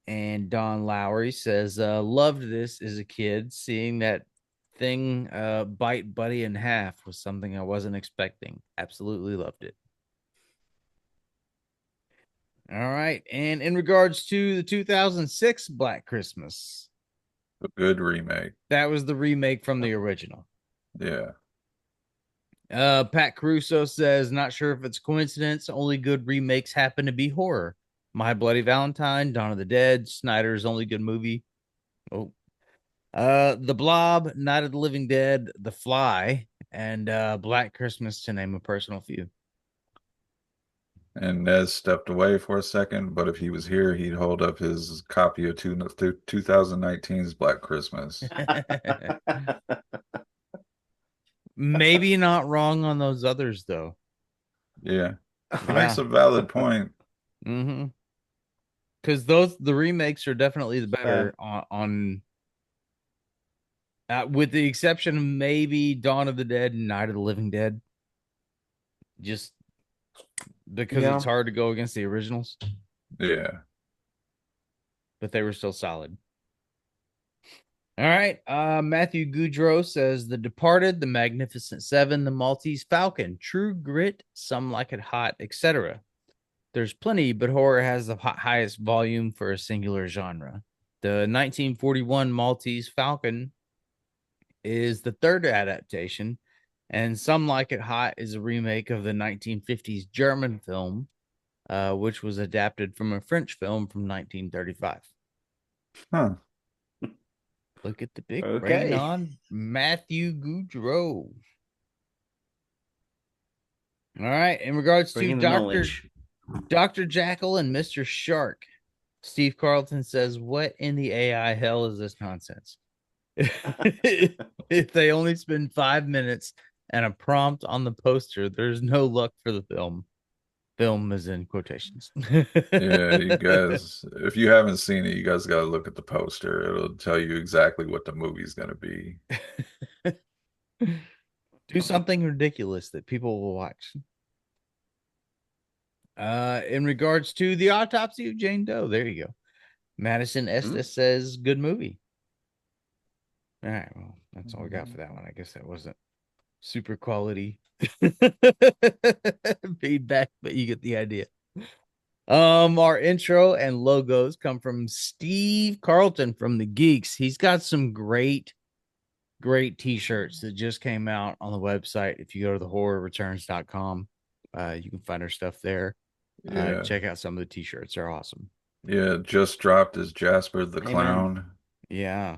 And Don Lowry says, loved this as a kid. Seeing that thing bite Buddy in half was something I wasn't expecting. Absolutely loved it. All right. And in regards to the 2006 Black Christmas, A good remake. that was the remake from the original. Yeah. Pat Caruso says, not sure if it's coincidence. Only good remakes happen to be horror. My Bloody Valentine, Dawn of the Dead, Snyder's only good movie. Oh, The Blob, Night of the Living Dead, The Fly, and Black Christmas, to name a personal few. And Nez stepped away for a second, but if he was here, he'd hold up his copy of 2019's Black Christmas. Maybe not wrong on those others, though. Yeah. He makes a valid point. Mm-hmm. Because the remakes are definitely the better on with the exception of maybe Dawn of the Dead and Night of the Living Dead. Just because it's hard to go against the originals. Yeah. But they were still solid. All right. Matthew Goudreau says The Departed, The Magnificent Seven, The Maltese Falcon, True Grit, Some Like It Hot, etc. There's plenty, but horror has the highest volume for a singular genre. The 1941 Maltese Falcon is the third adaptation, and Some Like It Hot is a remake of the 1950s German film, which was adapted from a French film from 1935. Huh. Look at the big brain on Matthew Goudreau. All right. In regards to Dr. Jackal and Mr. Shark, Steve Carlton says, what in the AI hell is this nonsense? If they only spend 5 minutes and a prompt on the poster, there's no luck for the film. Film is in quotations. Yeah, you guys, if you haven't seen it, you guys got to look at the poster. It'll tell you exactly what the movie's going to be. Do something ridiculous that people will watch. In regards to The Autopsy of Jane Doe, there you go. Madison Estes says, good movie. All right, well, that's all we got for that one. I guess that wasn't super quality feedback, but you get the idea. Our intro and logos come from Steve Carlton from The Geeks. He's got some great t-shirts that just came out on the website. If you go to thehorrorreturns.com, you can find our stuff there. Check out some of the t-shirts. They're awesome. Yeah, just dropped is Jasper the Clown. Yeah.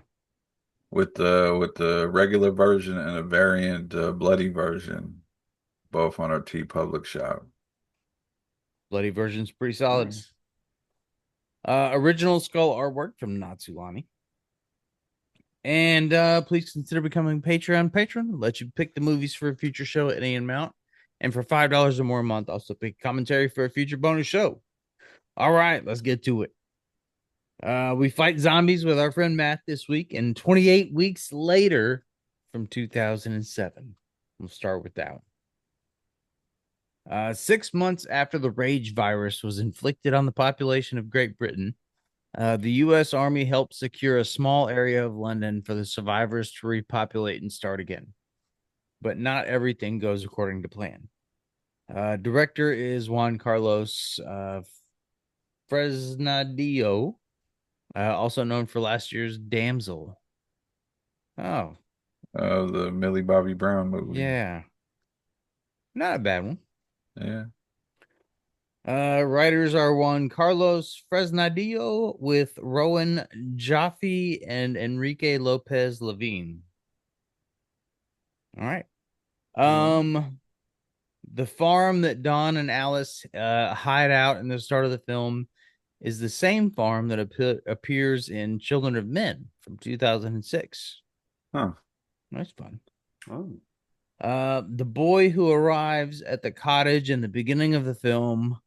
With the regular version and a variant bloody version, both on our TeePublic shop. Bloody version's pretty solid. Nice. Original skull artwork from Natsulani. And please consider becoming Patreon patron. We'll let you pick the movies for a future show at any amount. And for $5 or more a month, also pick commentary for a future bonus show. All right, let's get to it. We fight zombies with our friend Matt this week, and 28 weeks later from 2007. We'll start with that one. 6 months after the rage virus was inflicted on the population of Great Britain, the U.S. Army helped secure a small area of London for the survivors to repopulate and start again. But not everything goes according to plan. Director is Juan Carlos Fresnadillo, also known for last year's Damsel. Oh, The Millie Bobby Brown movie. yeah. Not a bad one. Yeah. Writers are Juan Carlos Fresnadillo with Rowan Jaffe and Enrique Lopez Levine. All right. The farm that Don and Alice hide out in the start of the film is the same farm that appears in Children of Men from 2006. Huh. That's fun. Oh. The boy who arrives at the cottage in the beginning of the film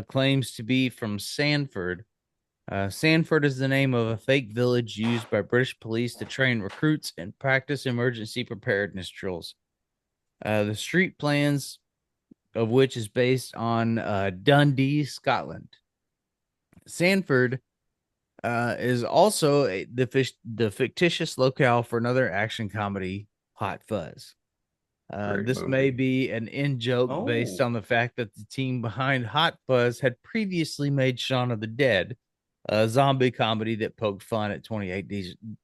claims to be from Sanford. Sanford is the name of a fake village used by British police to train recruits and practice emergency preparedness drills. The street plans of which is based on Dundee, Scotland. Sanford is also the fictitious locale for another action comedy, Hot Fuzz. This may movie. be an in-joke based Oh. on the fact that the team behind Hot Fuzz had previously made Shaun of the Dead, a zombie comedy that poked fun at 28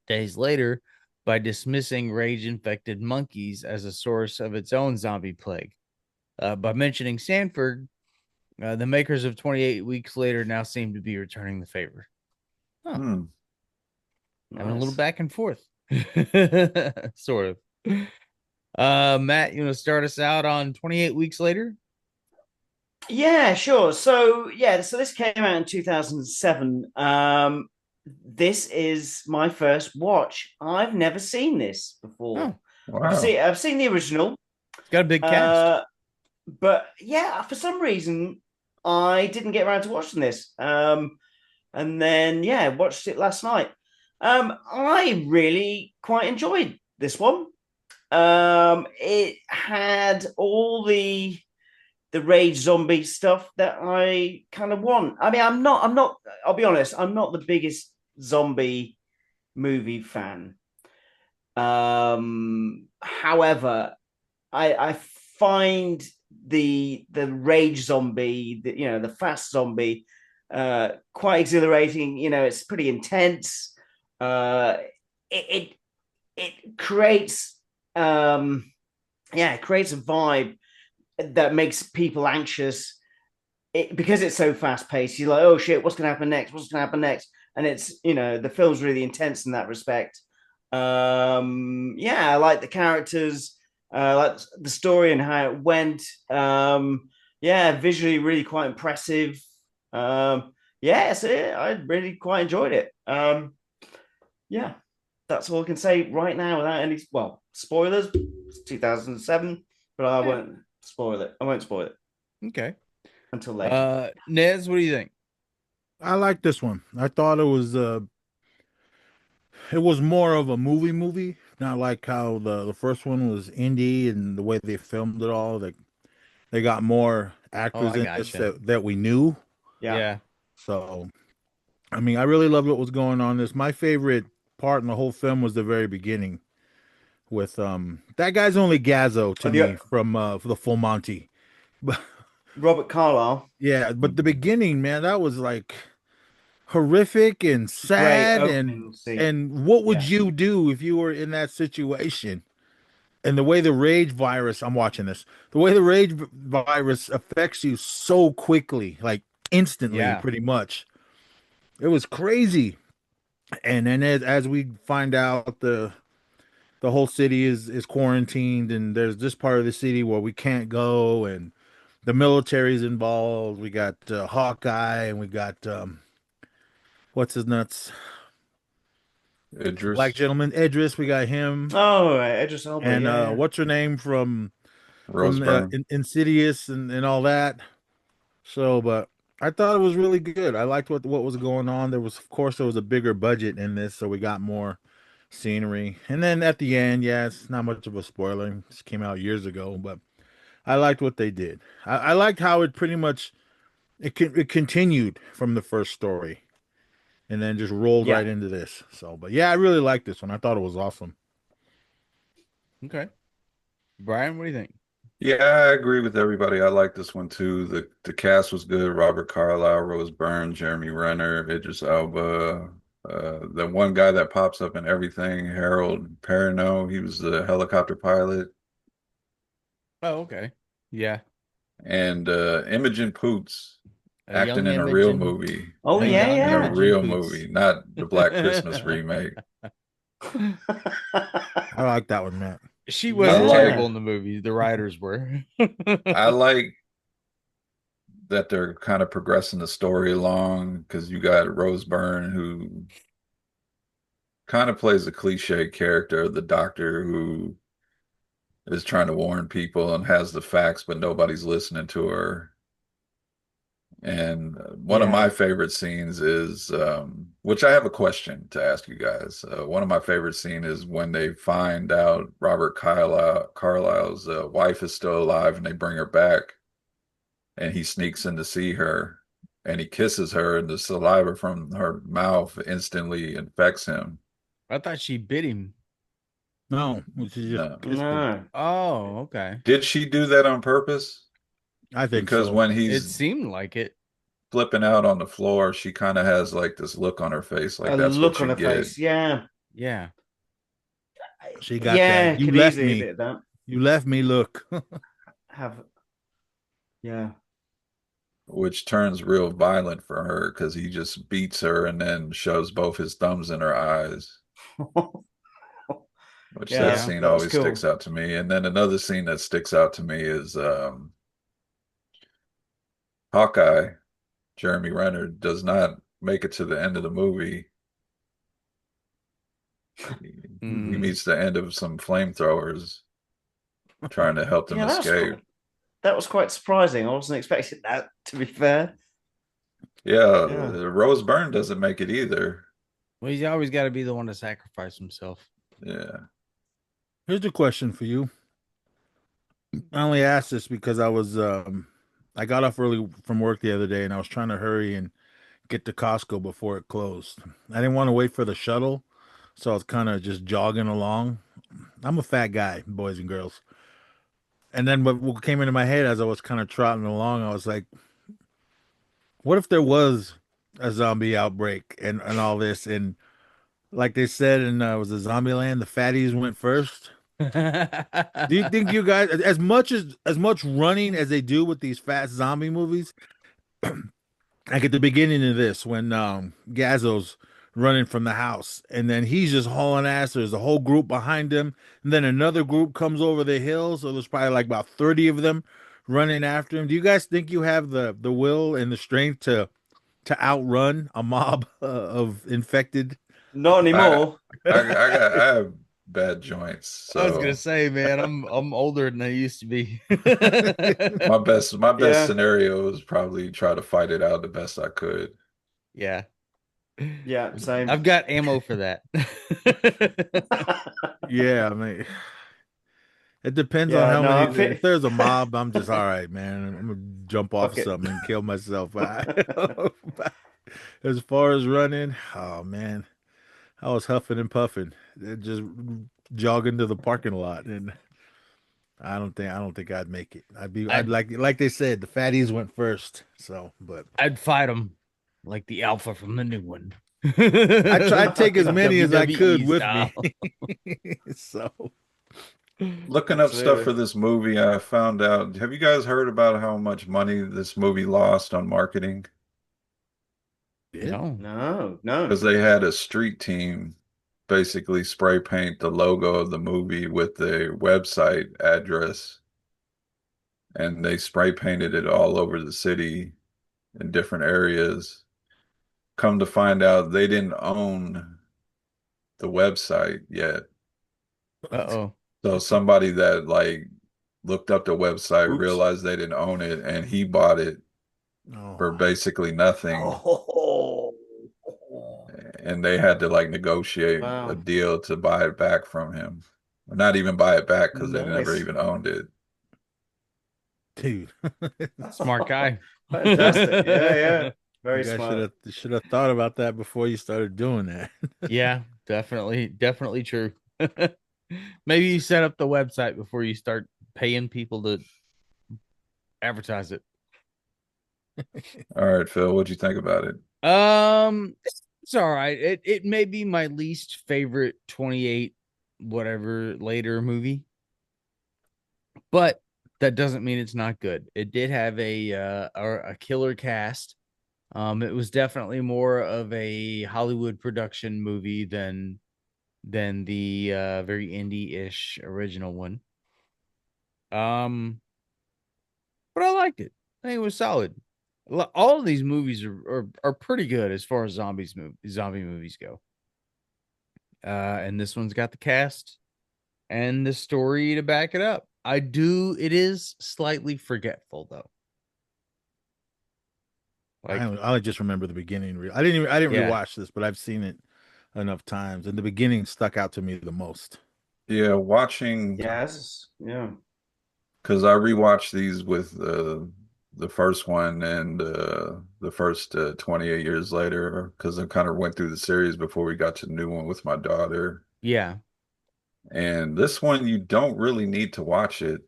days later by dismissing rage-infected monkeys as a source of its own zombie plague. By mentioning Sanford, the makers of 28 Weeks Later now seem to be returning the favor. Huh. Hmm. Having a little Nice. back and forth, sort of. Matt, you want to start us out on 28 Weeks Later? Yeah, sure. So this came out in 2007. This is my first watch. I've never seen this before. Oh, Wow. I've seen the original. it's got a big cast. But yeah, for some reason I didn't get around to watching this. And then watched it last night. I really quite enjoyed this one. It had all the rage zombie stuff that I kind of want. I mean, I'm not, I'll be honest, I'm not the biggest zombie movie fan. However, I find the rage zombie, the fast zombie, quite exhilarating. It's pretty intense. It creates it creates a vibe that makes people anxious. Because it's so fast paced. You're like, oh shit, what's going to happen next? What's going to happen next? And it's the film's really intense in that respect. I like the characters, like the story and how it went. Visually really quite impressive. I really quite enjoyed it. That's all I can say right now without any spoilers. It's 2007, but I won't spoil it. I won't spoil it Okay. until later. Nez, what do you think? I like this one. I thought it was more of a movie, not like how the first one was indie and the way they filmed it all. They got more actors I in this gotcha. that we knew. Yeah. So, I mean, I really loved what was going on. This my favorite part in the whole film was the very beginning with that guy's only Gazzo to me from the Full Monty. But Robert Carlyle. yeah, but the beginning, man, that was like horrific and sad and what would you do if you were in that situation? And the way the rage virus, I'm watching this, the way the rage virus affects you so quickly, like instantly, pretty much. It was crazy. And then as we find out, the whole city is quarantined, and there's this part of the city where we can't go, and the military's involved. We got Hawkeye, and we got what's his nuts? Idris. Black gentleman, Idris. We got him. Oh, right. Idris Elba. And what's her name from Insidious and all that. So, but I thought it was really good. I liked what was going on. There was a bigger budget in this, so we got more scenery. And then at the end, it's not much of a spoiler. This came out years ago, but I liked what they did. I liked how it pretty much it continued from the first story, and then just rolled right into this. So, but I really liked this one. I thought it was awesome. Okay. Brian, what do you think? Yeah, I agree with everybody. I like this one too. The cast was good. Robert Carlyle, Rose Byrne, Jeremy Renner, Idris Elba. The one guy that pops up in everything, Harold Perrineau, he was the helicopter pilot, Oh, okay. Yeah. and Imogen Poots A acting young in a real Imogen. movie, Oh A yeah, young in a yeah. Imogen real Poots. movie, not the Black Christmas remake. I like that one, Matt. She I wasn't like terrible in Yeah. the movie. The writers were. I like that they're kind of progressing the story along because you got Rose Byrne who kind of plays a cliche character, the doctor who is trying to warn people and has the facts, but nobody's listening to her. And one of my Yeah. favorite scenes is, which I have a question to ask you guys. One of my favorite scenes is when they find out Carlyle's wife is still alive and they bring her back and he sneaks in to see her and he kisses her and the saliva from her mouth instantly infects him. I thought she bit him. No, she just No. kissed him. No. Oh, okay. Did she do that on purpose? I think Because so. when It he's seemed like it. flipping out on the floor, she kind of has like this look on her face, like A that's what look on you her get. face. Yeah. Yeah. She got that. Yeah, You could left easily me. admit that. You left me. Look. Have yeah. Which turns real violent for her because he just beats her and then shoves both his thumbs in her eyes, which that Yeah, scene that was always cool. sticks out to me. And then another scene that sticks out to me is Hawkeye, Jeremy Renner, does not make it to the end of the movie. He Mm. meets the end of some flamethrowers trying to help them Yeah, escape. that was quite surprising. I wasn't expecting that, to be fair. Yeah, Yeah. Rose Byrne doesn't make it either. Well, he's always got to be the one to sacrifice himself. Yeah. Here's a question for you. I only asked this because I got off early from work the other day and I was trying to hurry and get to Costco before it closed. I didn't want to wait for the shuttle, so I was kind of just jogging along. I'm a fat guy, boys and girls. And then what came into my head as I was kind of trotting along, I was like, what if there was a zombie outbreak and all this? And like they said in was it Zombieland, the fatties went first. Do you think you guys, as much running as they do with these fast zombie movies, like at the beginning of this when Gazzo's running from the house and then he's just hauling ass, there's a whole group behind him, and then another group comes over the hill, so there's probably like about 30 of them running after him. Do you guys think you have the will and the strength to outrun a mob of infected? Not I anymore. I have bad joints, I was gonna so say, man, I'm older than I used to be. my best Yeah. scenario is probably try to fight it out the best I could. Yeah. Yeah, same. I've got ammo for that. Yeah, I mean, it depends on Yeah, how no, many. I'm fit. If there's a mob, I'm just all right, man. I'm gonna jump off Fuck it. something and kill myself. As far as running, oh man, I was huffing and puffing, just jogging to the parking lot, and I don't think I'd make it. I'd I'd like they said, the fatties went first. So, but I'd fight them like the alpha from the new one. I'd take as many as I could WWE with style. me. So, Looking up stuff for Absolutely. this movie, I found out. Have you guys heard about how much money this movie lost on marketing? yeah, No. No, no. Because they had a street team basically spray paint the logo of the movie with the website address, and they spray painted it all over the city in different areas. Come to find out, they didn't own the website yet. Uh-oh. So somebody that like looked up the website Oops. realized they didn't own it, and he bought it for oh, basically nothing. Oh. And they had to like negotiate a Wow. deal to buy it back from him. Or not even buy it back because they never Nice. even owned it. dude, Smart guy. Fantastic. Yeah, yeah. Very you guys smart. should have thought about that before you started doing that. Yeah, definitely true. Maybe you set up the website before you start paying people to advertise it. All right, Phil, what'd you think about it? It's all right. It may be my least favorite 28 whatever later movie, but that doesn't mean it's not good. It did have a killer cast. It was definitely more of a Hollywood production movie than the very indie-ish original one. Um, but I liked it. I think it was solid. All of these movies are pretty good as far as zombie movies go. And this one's got the cast and the story to back it up. It is slightly forgetful though. Like, I just remember the beginning. I didn't Yeah. rewatch this, but I've seen it enough times, and the beginning stuck out to me the most. Yeah, watching Yes. Yeah. because I rewatched these with the first one and the first 28 years later because I kind of went through the series before we got to the new one with my daughter. yeah, And this one, you don't really need to watch it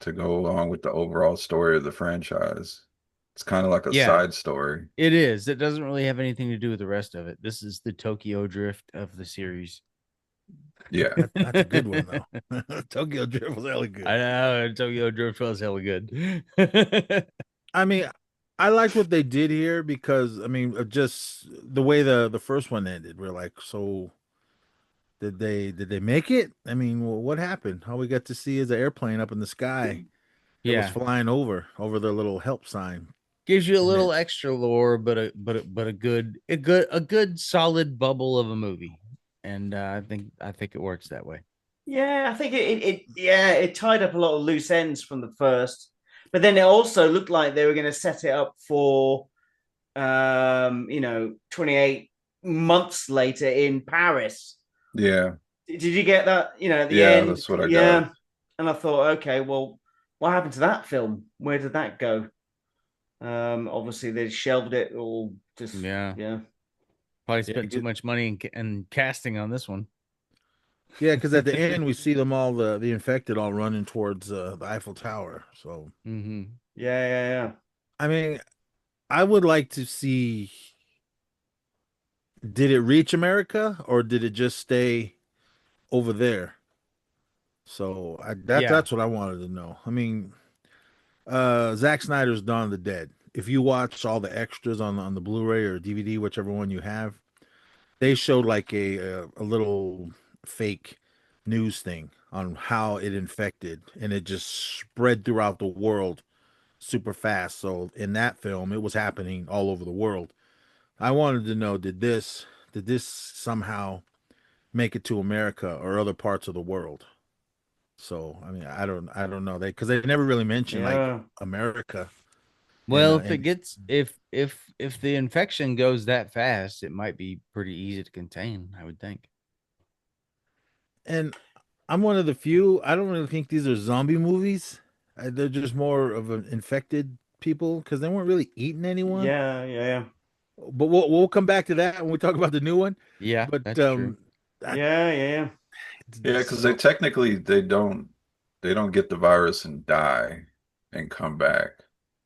to go along with the overall story of the franchise. It's kind of like a Yeah. side story. it is. It doesn't really have anything to do with the rest of it. This is the Tokyo Drift of the series. Yeah. That's a good one though. Tokyo Drift was really good. I know Tokyo Drift was hella good. I mean, I like what they did here because I mean, just the way the first one ended. We're like, so did they make it? I mean, what happened? All we got to see is an airplane up in the sky. It was Yeah, flying over the little help sign. gives you a And little then- extra lore, but a good solid bubble of a movie, and I think it works that way. Yeah, I think it tied up a lot of loose ends from the first, but then it also looked like they were going to set it up for 28 months later in Paris. Yeah. Did you get that? At the Yeah, end. that's what I Yeah. got. And I thought, okay, well, what happened to that film? Where did that go? Obviously they shelved it or just Yeah. yeah. Probably Yeah, spent too good. much money in casting on this one. Yeah, because at the end we see them all the infected all running towards the Eiffel Tower. So Mm-hmm. Yeah. I mean, I would like to see, did it reach America or did it just stay over there? So Yeah. that's what I wanted to know. I mean, Zack Snyder's Dawn of the Dead. If you watch all the extras on the Blu-ray or DVD, whichever one you have, they showed like a little fake news thing on how it infected, and it just spread throughout the world super fast. So in that film, it was happening all over the world. I wanted to know, did this somehow make it to America or other parts of the world? So I mean, I don't know. They never really mentioned like Yeah. America. Well, And, if it gets if the infection goes that fast, it might be pretty easy to contain, I would think. and I'm one of the few. I don't really think these are zombie movies. They're just more of an infected people because they weren't really eating anyone. Yeah. But we'll come back to that when we talk about the new one. Yeah, But that's true. I- Yeah. Yeah, because they technically they don't get the virus and die and come back.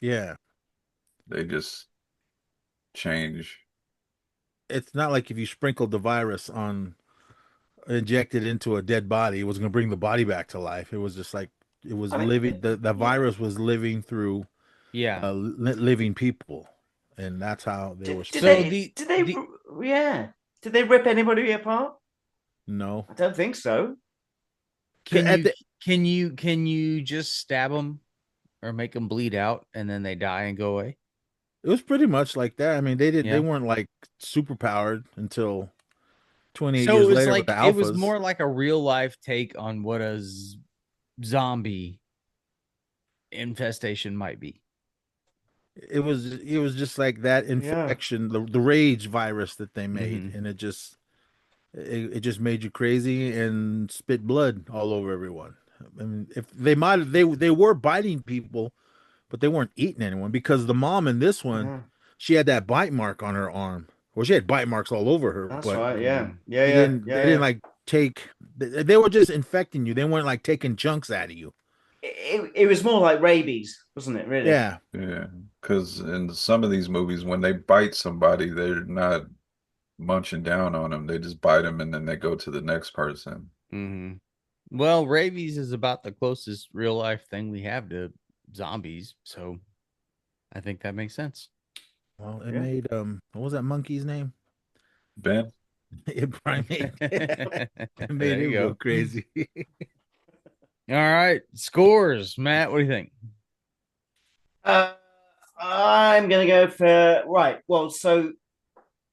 yeah, They just change. it's not like if you sprinkled the virus on, injected into a dead body, it was going to bring the body back to life. It was just like it was I mean, living. The virus was living through Yeah. living people, and that's how they were. Did So did they rip anybody apart? No, I don't think so. Can At you the- can you just stab them or make them bleed out and then they die and go away? it was pretty much like that. I mean, they Yeah. weren't like super powered until 28 So years it was later like with the alphas. it was more like a real life take on what a zombie infestation might be. It was just like that infection, the rage virus that they made, Mhm. and it just made you crazy and spit blood all over everyone. I mean, if they were biting people, but they weren't eating anyone because the mom in this one, Yeah, she had that bite mark on her arm. Well, she had bite marks all over her, that's but right. Yeah. Mhm. Yeah. they didn't like take. They were just infecting you. They weren't like taking chunks out of you. it was more like rabies, wasn't it? Really? Yeah. Yeah, because in some of these movies, when they bite somebody, they're not munching down on them. They just bite them and then they go to the next person. Hmm. Well, rabies is about the closest real life thing we have to zombies, so I think that makes sense. Well, it Yeah. made what was that monkey's name? Ben? It probably made it made There you him go go. crazy. All right, scores, Matt. What do you think? Uh, I'm gonna go for right. Well, so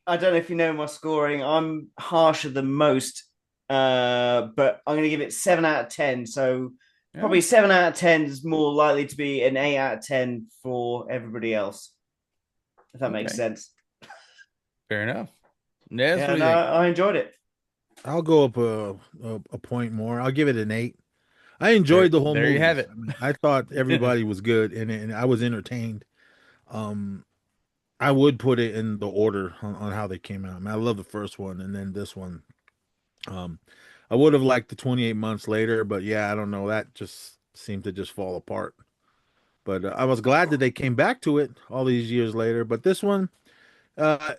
I don't know if you know my scoring. I'm harsher than most, but I'm gonna give it 7 out of 10. So probably Yeah, 7 out of 10 is more likely to be an 8 out of 10 for everybody else. If that makes okay, sense. fair enough. Yes, what Yeah, do you no, think? I enjoyed it. I'll go up a point more. I'll give it an 8. I There, enjoyed the whole there you have movie. it. I mean, I thought everybody was good and I was entertained. Um, I would put it in the order on how they came out. I mean, I love the first one and then this one. Um, I would have liked the 28 months later, but yeah, I don't know. That just seemed to just fall apart. But I was glad that they came back to it all these years later. But this one, uh,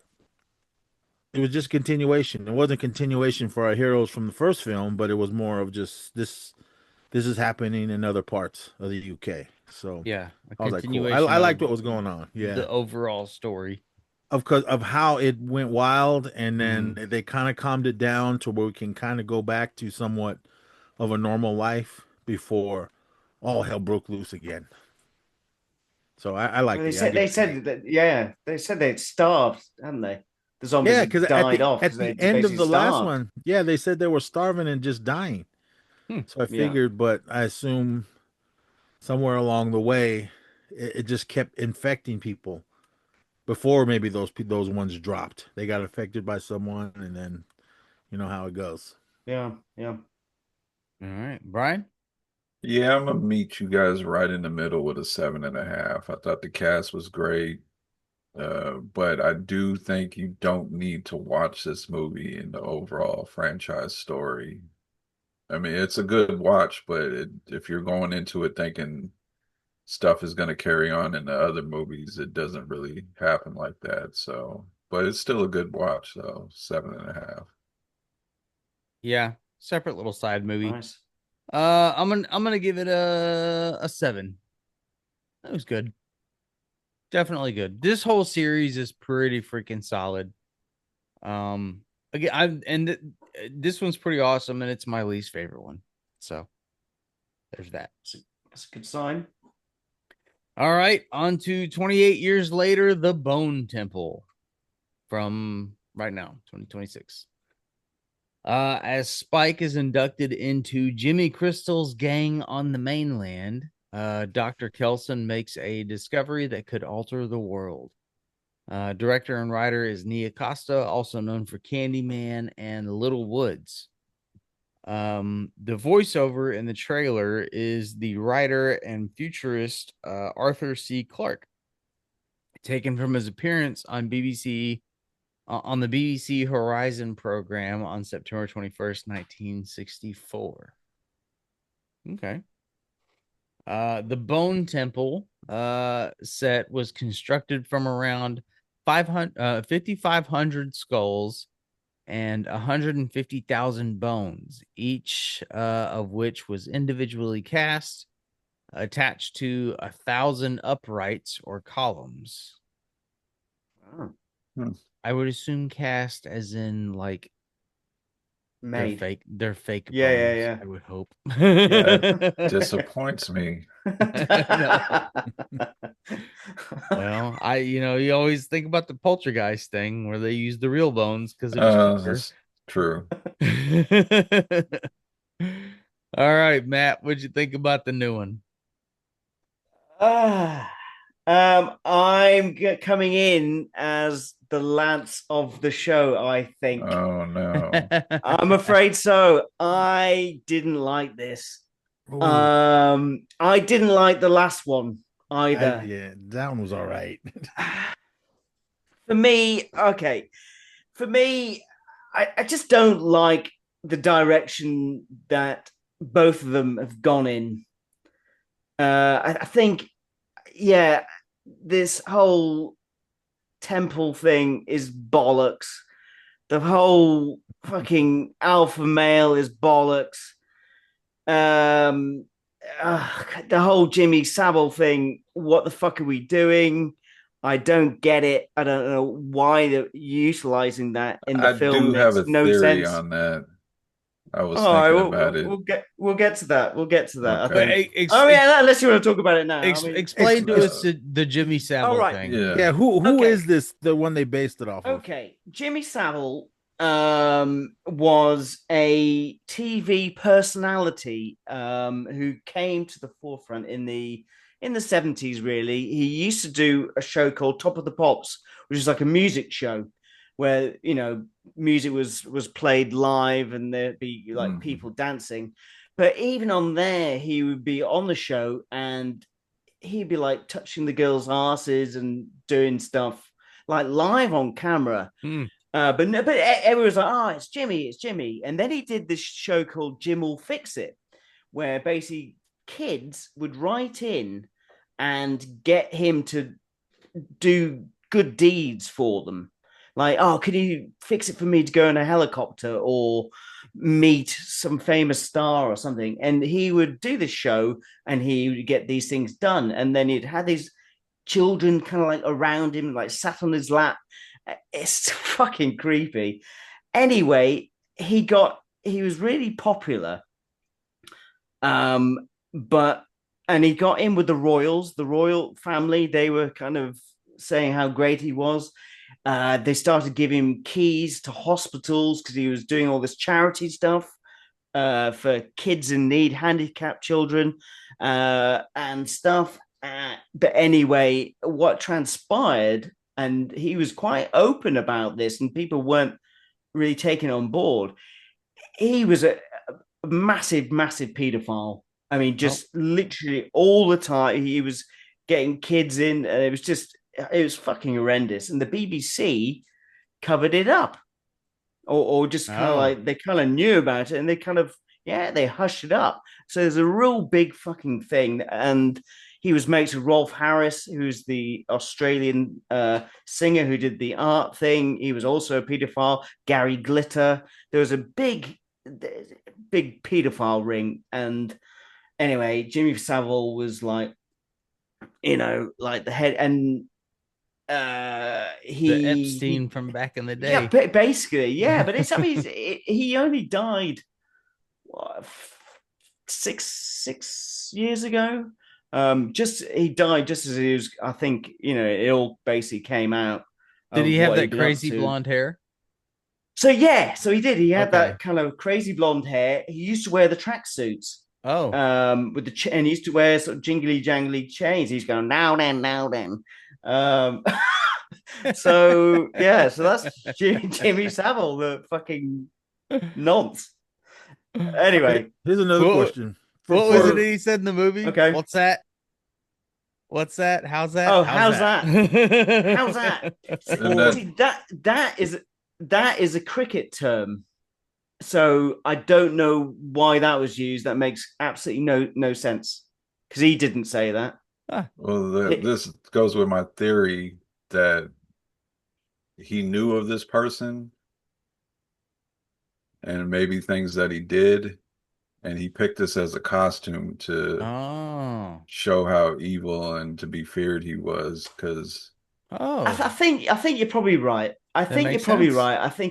it was just continuation. It wasn't continuation for our heroes from the first film, but it was more of just this. This is happening in other parts of the UK. So Yeah, a I was like, cool. continuation I of liked what was going on. the Yeah, overall story. of how it went wild, and then Mhm. they kind of calmed it down to where we can kind of go back to somewhat of a normal life before all hell broke loose again. So I Well, liked they it. I said give they it an 8. said that yeah, they said they'd starved, hadn't they? The zombies Yeah, had because died off at because the they end of basically the last starved. one, yeah, they said they were starving and just dying. Hmm. So I Yeah. figured, but I assume somewhere along the way, it just kept infecting people before maybe those ones dropped. They got affected by someone, and then you know how it goes. Yeah, yeah. All right, Brian. Yeah, I'm gonna meet you guys right in the middle with a 7.5. I thought the cast was great. But I do think you don't need to watch this movie in the overall franchise story. I mean, it's a good watch, but if you're going into it thinking stuff is going to carry on in the other movies, it doesn't really happen like that. So, but it's still a good watch, though. 7.5. Yeah, separate little side movie. Nice. I'm gonna give it a 7. That was good. Definitely good. This whole series is pretty freaking solid. Um, again, this one's pretty awesome, and it's my least favorite one. So there's that. That's a good sign. All right, on to 28 years later, The Bone Temple from right now, 2026. As Spike is inducted into Jimmy Crystal's gang on the mainland, Dr. Kelson makes a discovery that could alter the world. Director and writer is Nia Costa, also known for Candyman and Little Woods. The voiceover in the trailer is the writer and futurist Arthur C. Clarke, taken from his appearance on BBC on the BBC Horizon program on September 21st, 1964. Okay. The Bone Temple set was constructed from around 5,500 skulls and 150,000 bones, each of which was individually cast, attached to 1,000 uprights or columns. Oh, I would assume cast as in like made. they're fake Yeah, bones, yeah, yeah. I would hope. Disappoints me. Well, you always think about the poltergeist thing where they use the real bones because it was cheaper. That's true. All right, Matt, what'd you think about the new one? Ah, coming in as the Lance of the show, I think. Oh no. I'm afraid so. I didn't like this. Ooh, I didn't like the last one either. yeah, that one was all right. For me, okay. For me, I just don't like the direction that both of them have gone in. I think, yeah, this whole temple thing is bollocks. The whole fucking alpha male is bollocks. Um, the whole Jimmy Savile thing. What the fuck are we doing? I don't get it. I don't know why they're utilizing that in the I film. do have Makes a no theory sense. on that. I was All right, thinking about it. we'll get to that. We'll get to that. I Okay. think. Oh yeah, unless you want to talk about it now. I mean, Explain to Ex- us the Jimmy all Savile right. thing. Yeah. Yeah, who Okay. is this? The one they based it off of? Okay, Jimmy Savile was a TV personality who came to the forefront in the 70s. Really, he used to do a show called Top of the Pops, which is like a music show where music was played live and there'd be like people dancing. But even on there, he would be on the show and he'd be like touching the girls' asses and doing stuff like live on camera. Hmm. But everyone was like, "Oh, it's Jimmy, it's Jimmy." And then he did this show called Jim Will Fix It, where basically kids would write in and get him to do good deeds for them. Like, oh, can you fix it for me to go in a helicopter or meet some famous star or something? And he would do this show and he would get these things done. And then he'd had these children kind of like around him, like sat on his lap. It's fucking creepy. Anyway, he was really popular. But and he got in with the royals, the royal family. They were kind of saying how great he was. They started giving him keys to hospitals because he was doing all this charity stuff for kids in need, handicapped children, and stuff. But anyway, what transpired, and he was quite open about this, and people weren't really taking on board. He was a massive, massive pedophile. I mean, just literally all the time he was getting kids in, and it was fucking horrendous. And the BBC covered it up, or just kind of like they kind of knew about it, and they kind of they hushed it up. So there's a real big fucking thing, and he was mates with Rolf Harris, who's the Australian singer who did the art thing. He was also a pedophile. Gary Glitter. There was a big pedophile ring, and anyway, Jimmy Savile was like, like the head, and the Epstein from back in the day. Yeah, basically, yeah. But he only died what, 6 years ago. He died just as he was. I think it all basically came out. Did he have that crazy blonde hair? So yeah, so he did. He had that kind of crazy blonde hair. He used to wear the tracksuits. Oh, with and he used to wear sort of jingly jangly chains. He's going now then. So yeah, so that's Jimmy Savile, the fucking nonce. Anyway, here's another question. What was it he said in the movie? Okay, what's that? What's that? How's that? Oh, how's that? How's that? See, that is a cricket term. So I don't know why that was used. That makes absolutely no sense because he didn't say that. Well, this goes with my theory that he knew of this person and maybe things that he did, and he picked this as a costume to show how evil and to be feared he was. Because I think you're probably right. I think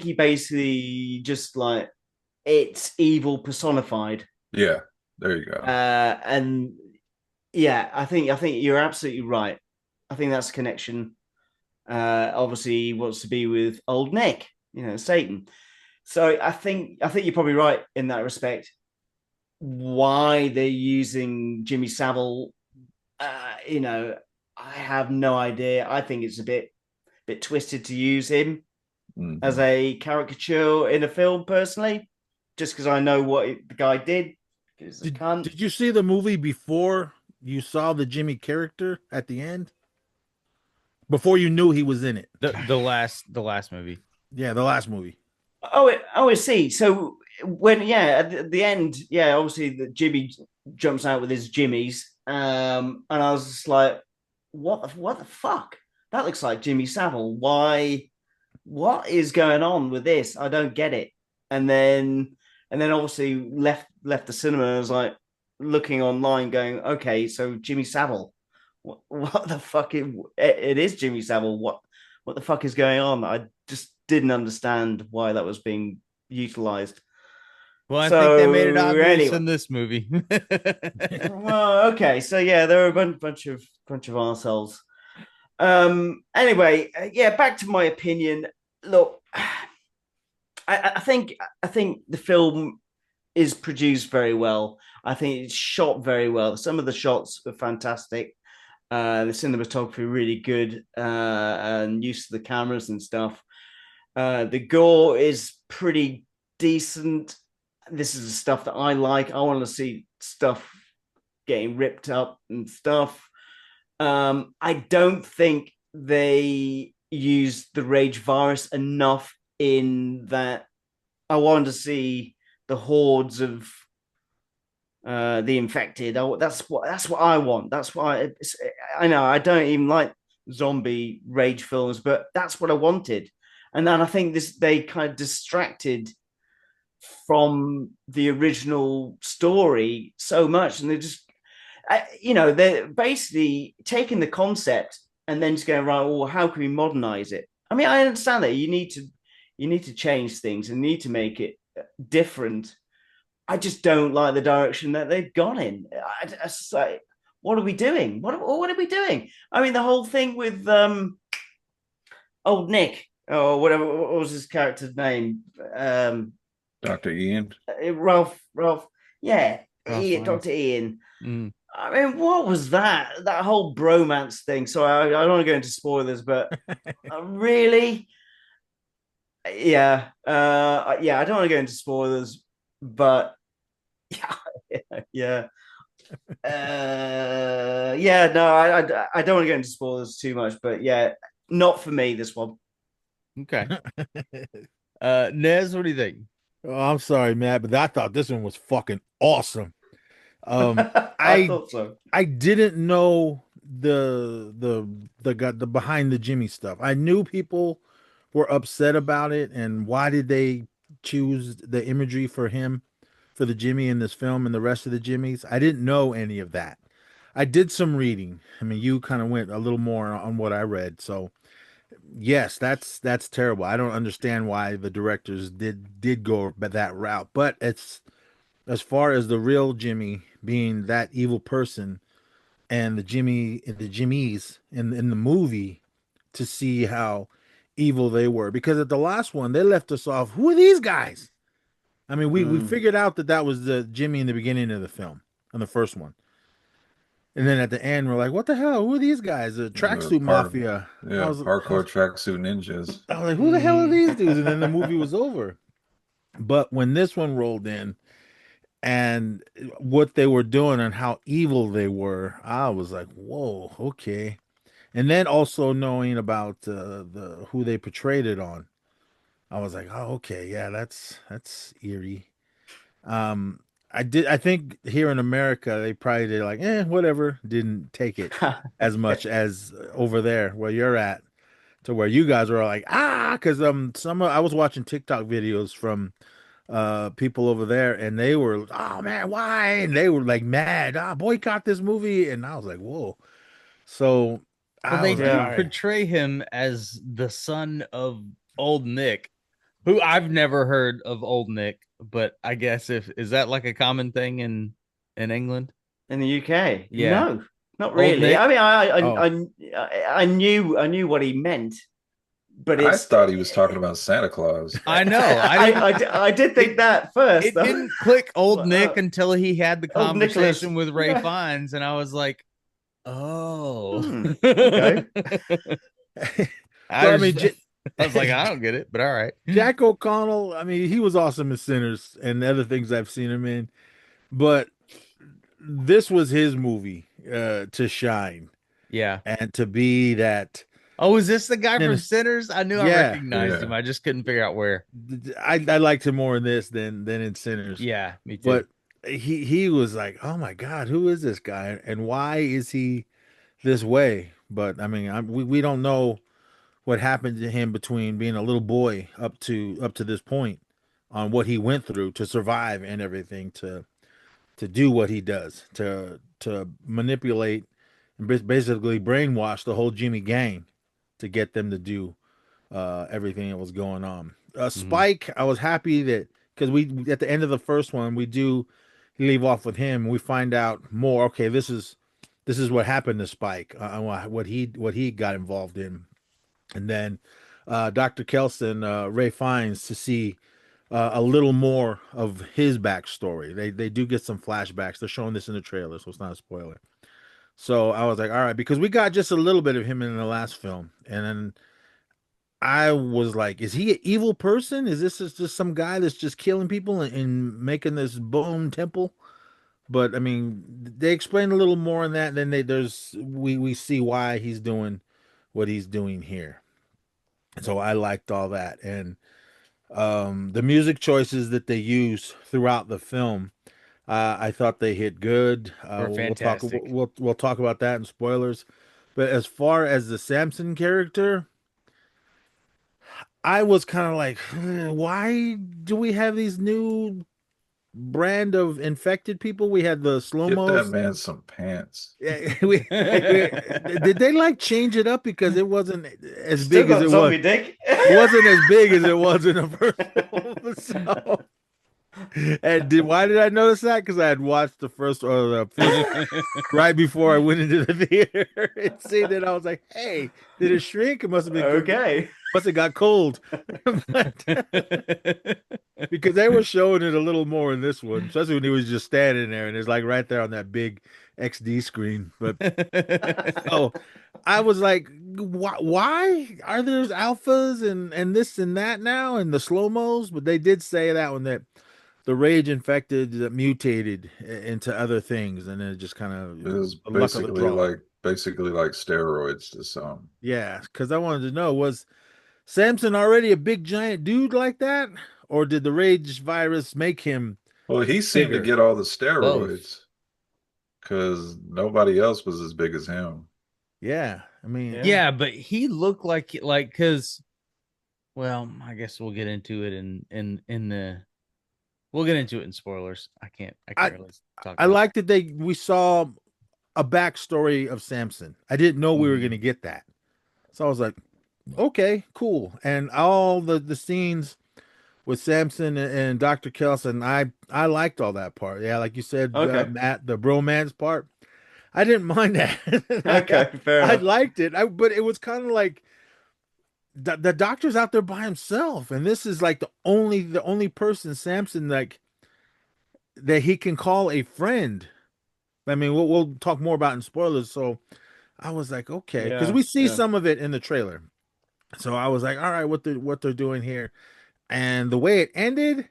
he basically just like it's evil personified. Yeah, there you go. And yeah, I think you're absolutely right. I think that's a connection. Obviously, he wants to be with Old Nick, Satan. So I think you're probably right in that respect. Why they're using Jimmy Savile, I have no idea. I think it's a bit twisted to use him as a caricature in a film, personally, just because I know what the guy did. Did you see the movie before you saw the Jimmy character at the end? Before you knew he was in it? The last movie. Yeah, the last movie. I see. So when at the end, obviously the Jimmy jumps out with his jimmies, and I was just like, what the fuck? That looks like Jimmy Savile. Why? What is going on with this? I don't get it. And then obviously left the cinema and was like looking online, going, okay, so Jimmy Savile, what the fuck? It is Jimmy Savile. What the fuck is going on? I just didn't understand why that was being utilized. Well, I think they So made it obvious anyway, in this movie. well, okay, so yeah, there were a bunch of arseholes. Anyway, yeah, back to my opinion. Look, I think the film is produced very well. I think it's shot very well. Some of the shots are fantastic. The cinematography really good, and use of the cameras and stuff. The gore is pretty decent. This is the stuff that I like. I want to see stuff getting ripped up and stuff. I don't think they used the rage virus enough in that. I wanted to see the hordes of the infected. That's what I want. That's why I know I don't even like zombie rage films, but that's what I wanted. And then I think they kind of distracted from the original story so much, and they just they're basically taking the concept and then just going, right, well, how can we modernize it? I mean, I understand that you need to change things and need to make it different. I just don't like the direction that they've gone in. I like, what are we doing? What are we doing? I mean, the whole thing with old Nick or whatever, what was his character's name? Dr. Ian. Ralph. Yeah, Ralph Ian, Fiennes. Dr. Ian. Mm. I mean, what was that? That whole bromance thing. So I don't want to go into spoilers, but really, yeah, yeah. I don't want to go into spoilers, but yeah. Yeah, no, I don't want to go into spoilers too much, but yeah, not for me, this one. Okay. Nez, what do you think? Oh, I'm sorry, Matt, but I thought this one was fucking awesome. I I thought so. I didn't know the behind the Jimmy stuff. I knew people were upset about it, and why did they choose the imagery for him, for the Jimmy in this film and the rest of the Jimmys? I didn't know any of that. I did some reading. I mean, you kind of went a little more on what I read, so yes, that's terrible. I don't understand why the directors did go that route, but it's as far as the real Jimmy being that evil person and the Jimmys in the movie to see how evil they were, because at the last one they left us off. Who are these guys? I mean, we figured out that that was the Jimmy in the beginning of the film, on the first one, and then at the end we're like, what the hell? Who are these guys? The tracksuit mafia. Yeah, hardcore tracksuit ninjas. I was like, who the hell are these dudes? And then the movie was over. But when this one rolled in, and what they were doing and how evil they were, I was like, whoa, okay. And then also knowing about the who they portrayed it on, I was like, oh, okay, yeah, that's eerie. Um, I think here in America they probably did like, whatever, didn't take it as much as over there where you're at, to where you guys were like, because I was watching TikTok videos from people over there, and they were, oh man, why? And they were like mad, boycott this movie. And I was like, whoa. So Well, I they was do like, all right. portray him as the son of old Nick, who I've never heard of old Nick, but I guess if is that like a common thing in England? In the UK. Yeah. No, not Old really. Nick? I mean, Oh. I knew what he meant, but I it's thought he was talking about Santa Claus. I know. I didn't, I did think that first. it though. didn't click old Well, Nick until he had the Old Nicholas. conversation with Ray Yeah. Fiennes, and I was like, oh. Okay. I mean, I was like, I don't get it, but all right. Jack O'Connell, I mean, he was awesome in Sinners and the other things I've seen him in, but this was his movie to shine Yeah. and to be that. Oh, is this the guy from Sinners. Sinners? I knew I Yeah. recognized Yeah. him. I just couldn't figure out where. I liked him more in this than in Sinners. Yeah, me too. But he was like, oh my God, who is this guy and why is he this way? But I mean, we don't know what happened to him between being a little boy up to this point, on what he went through to survive and everything, to do what he does, to manipulate and basically brainwash the whole Jimmy gang to get them to do everything that was going on. Spike, I was happy that, because we at the end of the first one we do leave off with him. We find out more. Okay, this is what happened to Spike, what he got involved in, and then Dr. Kelson, Ray Fiennes, to see a little more of his backstory. They do get some flashbacks. They're showing this in the trailer, so it's not a spoiler. So I was like, all right, because we got just a little bit of him in the last film, and then I was like, is he an evil person? Is this just some guy that's just killing people and making this bone temple? But I mean, they explain a little more on that. And then we see why he's doing what he's doing here. So I liked all that, and the music choices that they use throughout the film, I thought they hit good. Were fantastic. We'll talk about that in spoilers. But as far as the Samson character, I was kind of like, why do we have these new brand of infected people? We had the slow Get that mos. man some pants. Did they like change it up because it wasn't as Still big as got it zombie was? dick. It wasn't as big as it was in the first film. So, and why did I notice that? Because I had watched the first or the fifth right before I went into the theater and seen it. I was like, "Hey, did it shrink? It must have been Okay. Must have got cold." Because they were showing it a little more in this one, especially when he was just standing there and it's like right there on that big XD screen. But oh, I was like, why are there alphas and this and that now and the slow mos? But they did say that one, that the rage infected mutated into other things, and then it just kind of It was the luck of the draw. basically like steroids to some. Yeah, because I wanted to know, was Samson already a big giant dude like that, or did the rage virus make him Well, he seemed to bigger? get all the Both. steroids because nobody else was as big as him. Yeah, I mean, Yeah. Yeah, but he looked like because, well, I guess we'll get into it in the we'll get into it in spoilers. I can't really talk. I about liked that we saw a backstory of Samson. I didn't know we were going to get that, so I was like, okay, cool. And all the scenes with Samson and Dr. Kelson, I liked all that part. Yeah, like you said, Okay. Matt, the bromance part, I didn't mind that. Okay, fair I enough. liked it. But it was kind of like the doctor's out there by himself, and this is like the only person, Samson, like that he can call a friend. I mean, we'll talk more about it in spoilers. So I was like, okay, because Yeah, we see yeah. some of it in the trailer. So I was like, all right, what they're doing here, and the way it ended,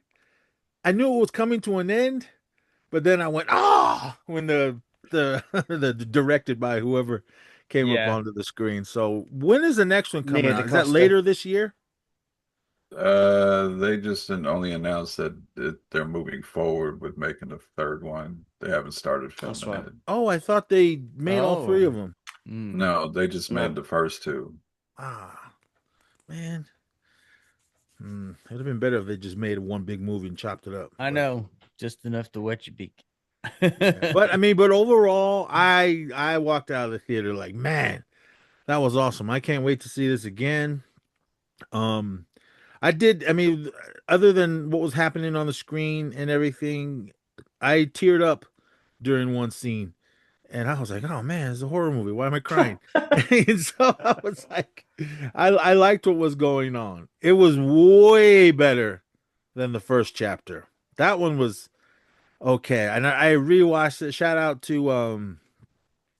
I knew it was coming to an end, but then I went, when the directed by whoever came up Yeah. onto the screen. So when is the next one coming Nia out? Is that DaCosta. later this year? They just didn't only announce that they're moving forward with making a third one. They haven't started filming That's right. it. Oh, I thought they made all three of Oh. them. No, they just No. made the first two. Ah, man. It'd have been better if they just made one big movie and chopped it up. I But- know, just enough to wet your beak. But I mean, but overall, I walked out of the theater like, man, that was awesome. I can't wait to see this again. I did. I mean, other than what was happening on the screen and everything, I teared up during one scene, and I was like, "Oh man, it's a horror movie. Why am I crying?" And so I was like, I liked what was going on. It was way better than the first chapter. That one was okay, and I rewatched it. Shout out to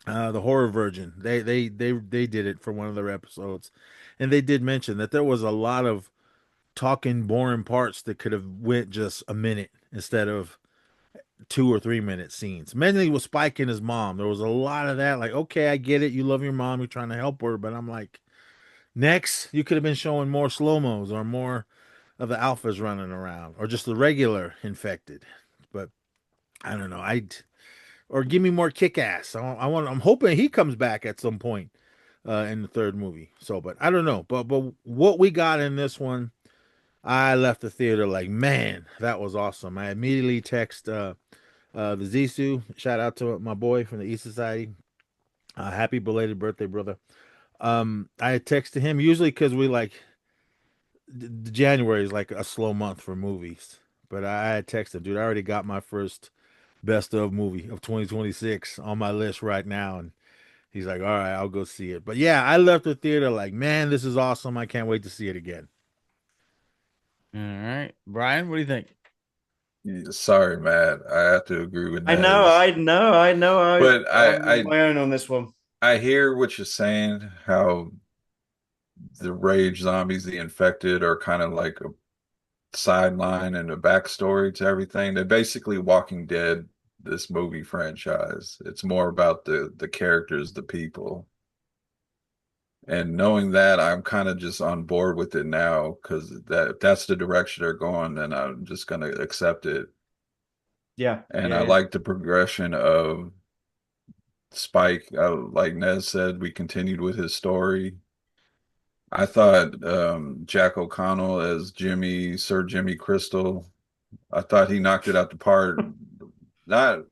the Horror Virgin. They did it for one of their episodes, and they did mention that there was a lot of talking boring parts that could have went just a minute instead of 2 or 3 minute scenes. Mainly with Spike and his mom. There was a lot of that. Like, okay, I get it. You love your mom. You're trying to help her, but I'm like, next, you could have been showing more slow mos or more of the alphas running around, or just the regular infected. But I don't know. Or give me more kick ass. I'm hoping he comes back at some point in the third movie. So, but I don't know. But what we got in this one, I left the theater like, man, that was awesome. I immediately text the Zissou. Shout out to my boy from the East Society. Happy belated birthday, brother. I texted him usually because we like January is like a slow month for movies. But I had texted, dude, I already got my first best of movie of 2026 on my list right now. And he's like, all right, I'll go see it. But yeah, I left the theater like, man, this is awesome. I can't wait to see it again. All right, Brian, what do you think? Sorry, Matt. I have to agree with I Nez. know, I know. But I'm my own on this one. I hear what you're saying, how the rage zombies, the infected, are kind of like a sideline and a backstory to everything. They're basically Walking Dead, this movie franchise. It's more about the characters, the people. And knowing that, I'm kind of just on board with it now because that if that's the direction they're going, then I'm just gonna accept it. Yeah, And yeah, I yeah. like the progression of Spike. Like Nez said, we continued with his story. I thought Jack O'Connell as Jimmy, Sir Jimmy Crystal, I thought he knocked it out the park. Not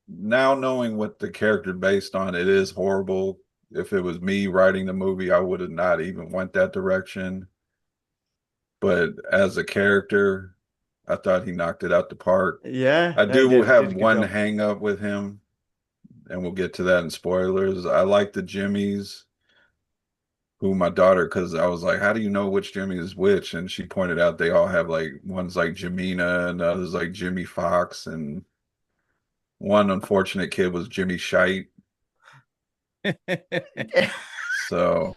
now knowing what the character based on, it is horrible. If it was me writing the movie, I would have not even went that direction. But as a character, I thought he knocked it out the park. Yeah, I no, he do did have a good one job. hang up with him, and we'll get to that in spoilers. I like the Jimmys, who my daughter, because I was like, how do you know which Jimmy is which? And she pointed out they all have like one's like Jimina and others like Jimmy Fox, and one unfortunate kid was Jimmy Shite. So,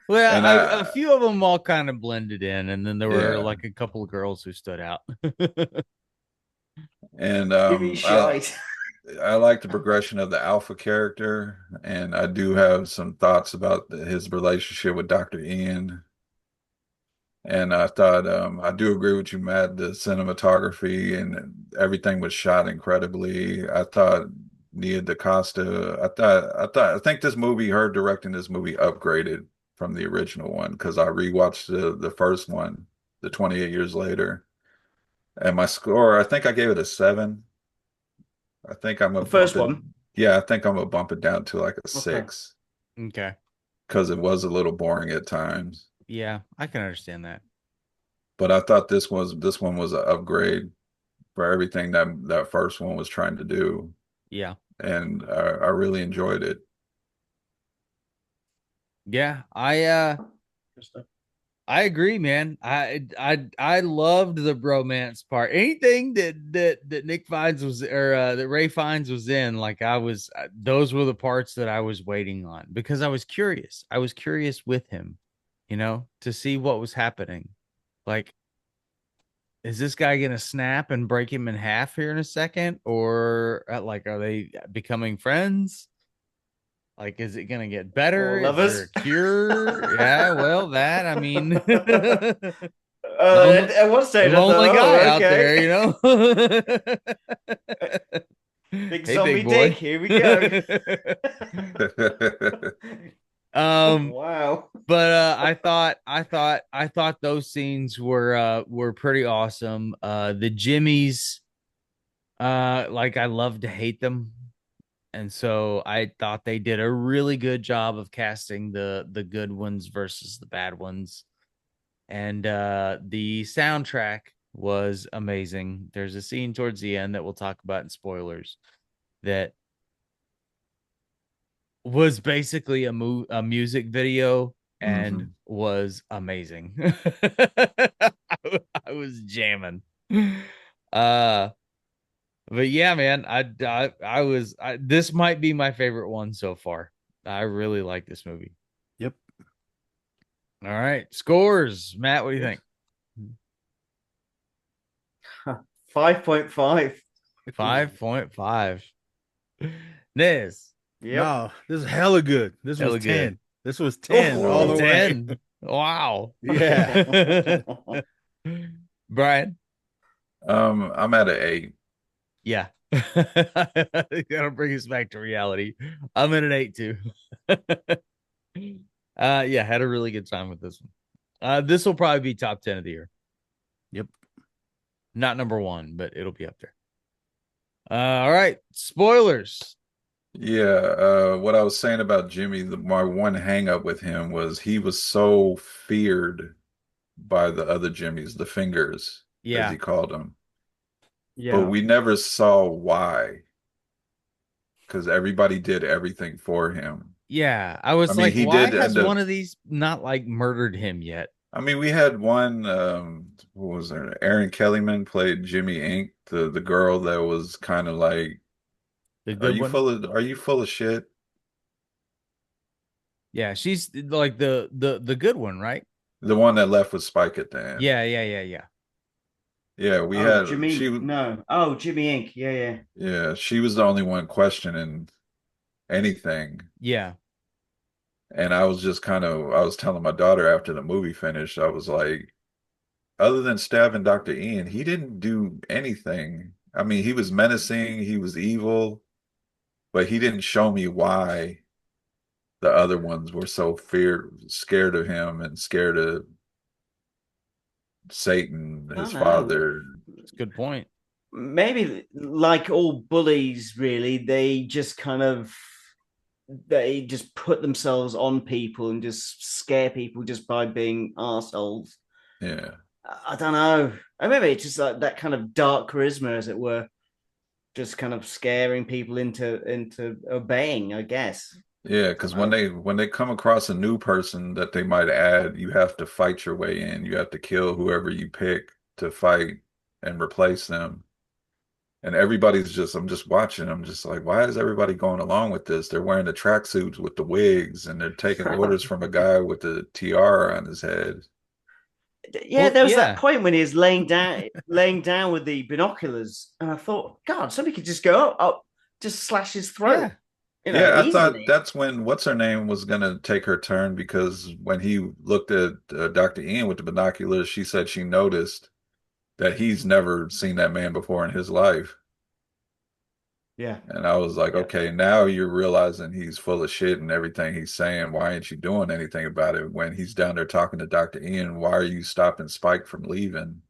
Well, and a few of them all kind of blended in, and then there were yeah, like a couple of girls who stood out. and Jimmy Shite. I like the progression of the Alpha character, and I do have some thoughts about his relationship with Dr. Ian. And I thought, I do agree with you, Matt. The cinematography and everything was shot incredibly. I thought Nia DaCosta, I think this movie, her directing this movie, upgraded from the original one because I rewatched the first one, the 28 years later, and my score, I think I gave it a 7. I think I'm The gonna bump first it. one. Yeah, I think I'm gonna bump it down to like a Okay. 6 Okay. because it was a little boring at times. Yeah, I can understand that. But I thought this one was an upgrade for everything that first one was trying to do, Yeah. and I really enjoyed it. Yeah. I agree, man. I loved the bromance part. Anything that Nick Fiennes was or that Ray Fiennes was in, like those were the parts that I was waiting on because I was curious. I was curious with him, to see what was happening. Like, is this guy gonna snap and break him in half here in a second, or like, are they becoming friends? Like, is it gonna get better? Or Is there lovers. a cure? Yeah, well, that I mean, At one stage, I lonely thought, guy oh, out there, okay. Big Hey, big zombie dick. boy. Here we go. um, Wow. but I thought those scenes were pretty awesome. The Jimmies, like I love to hate them. And so I thought they did a really good job of casting the good ones versus the bad ones. And the soundtrack was amazing. There's a scene towards the end that we'll talk about in spoilers that was basically a music video and Mhm. was amazing. I was jamming. But yeah, man, this might be my favorite one so far. I really like this movie. Yep. All right, scores, Matt. What do you think? 5.5. 5.5. Nez, Yep. No, this is hella good. This was hella 10. good. This was 10 all the way. 10. Wow. Yeah. Brian. I'm at an 8. Yeah, Gotta bring us back to reality. I'm in an 8 too. Yeah, had a really good time with this one. This will probably be top 10 of the year. Yep. Not number 1, but it'll be up there. All right, spoilers. Yeah, what I was saying about Jimmy, my one hang up with him was he was so feared by the other Jimmys, the fingers, as Yeah, he called them. But Yeah. we never saw why, because everybody did everything for him. yeah. I I was mean, like, he why did has end up. one of these not like murdered him yet? I mean, we had one. What was there? Erin Kellyman played Jimmy Ink, the girl that was kind of like, The good one. Are you full of shit?" Yeah, she's like the good one, right? The one that left with Spike at the end. Yeah. Yeah, we Oh, had Jimmy. No. Oh, Jimmy Ink. Yeah. yeah, she was the only one questioning anything. Yeah. And I was just I was telling my daughter after the movie finished, I was like, other than stabbing Dr. Ian, he didn't do anything. I mean, he was menacing, he was evil, but he didn't show me why the other ones were so scared of him and scared of Satan, I his don't know. father. It's a good point. Maybe like all bullies, really, they just put themselves on people and just scare people just by being assholes. Yeah. I don't know. I maybe it's just like that kind of dark charisma, as it were, just kind of scaring people into obeying, I guess. Yeah, I don't because know. when they come across a new person that they might add, you have to fight your way in. You have to kill whoever you pick to fight and replace them. And I'm just watching. I'm just like, why is everybody going along with this? They're wearing the tracksuits with the wigs and they're taking orders from a guy with the tiara on his head. Yeah, Well, there was that yeah. point when he was laying down with the binoculars, and I thought, God, somebody could just go up, just slash his throat, Yeah. Yeah, I thought easily. that's when what's her name was gonna take her turn because when he looked at Dr. Ian with the binoculars, she said she noticed that he's never seen that man before in his life. Yeah, And I was like, yeah. okay, now you're realizing he's full of shit and everything he's saying. Why ain't you doing anything about it? When he's down there talking to Dr. Ian, why are you stopping Spike from leaving?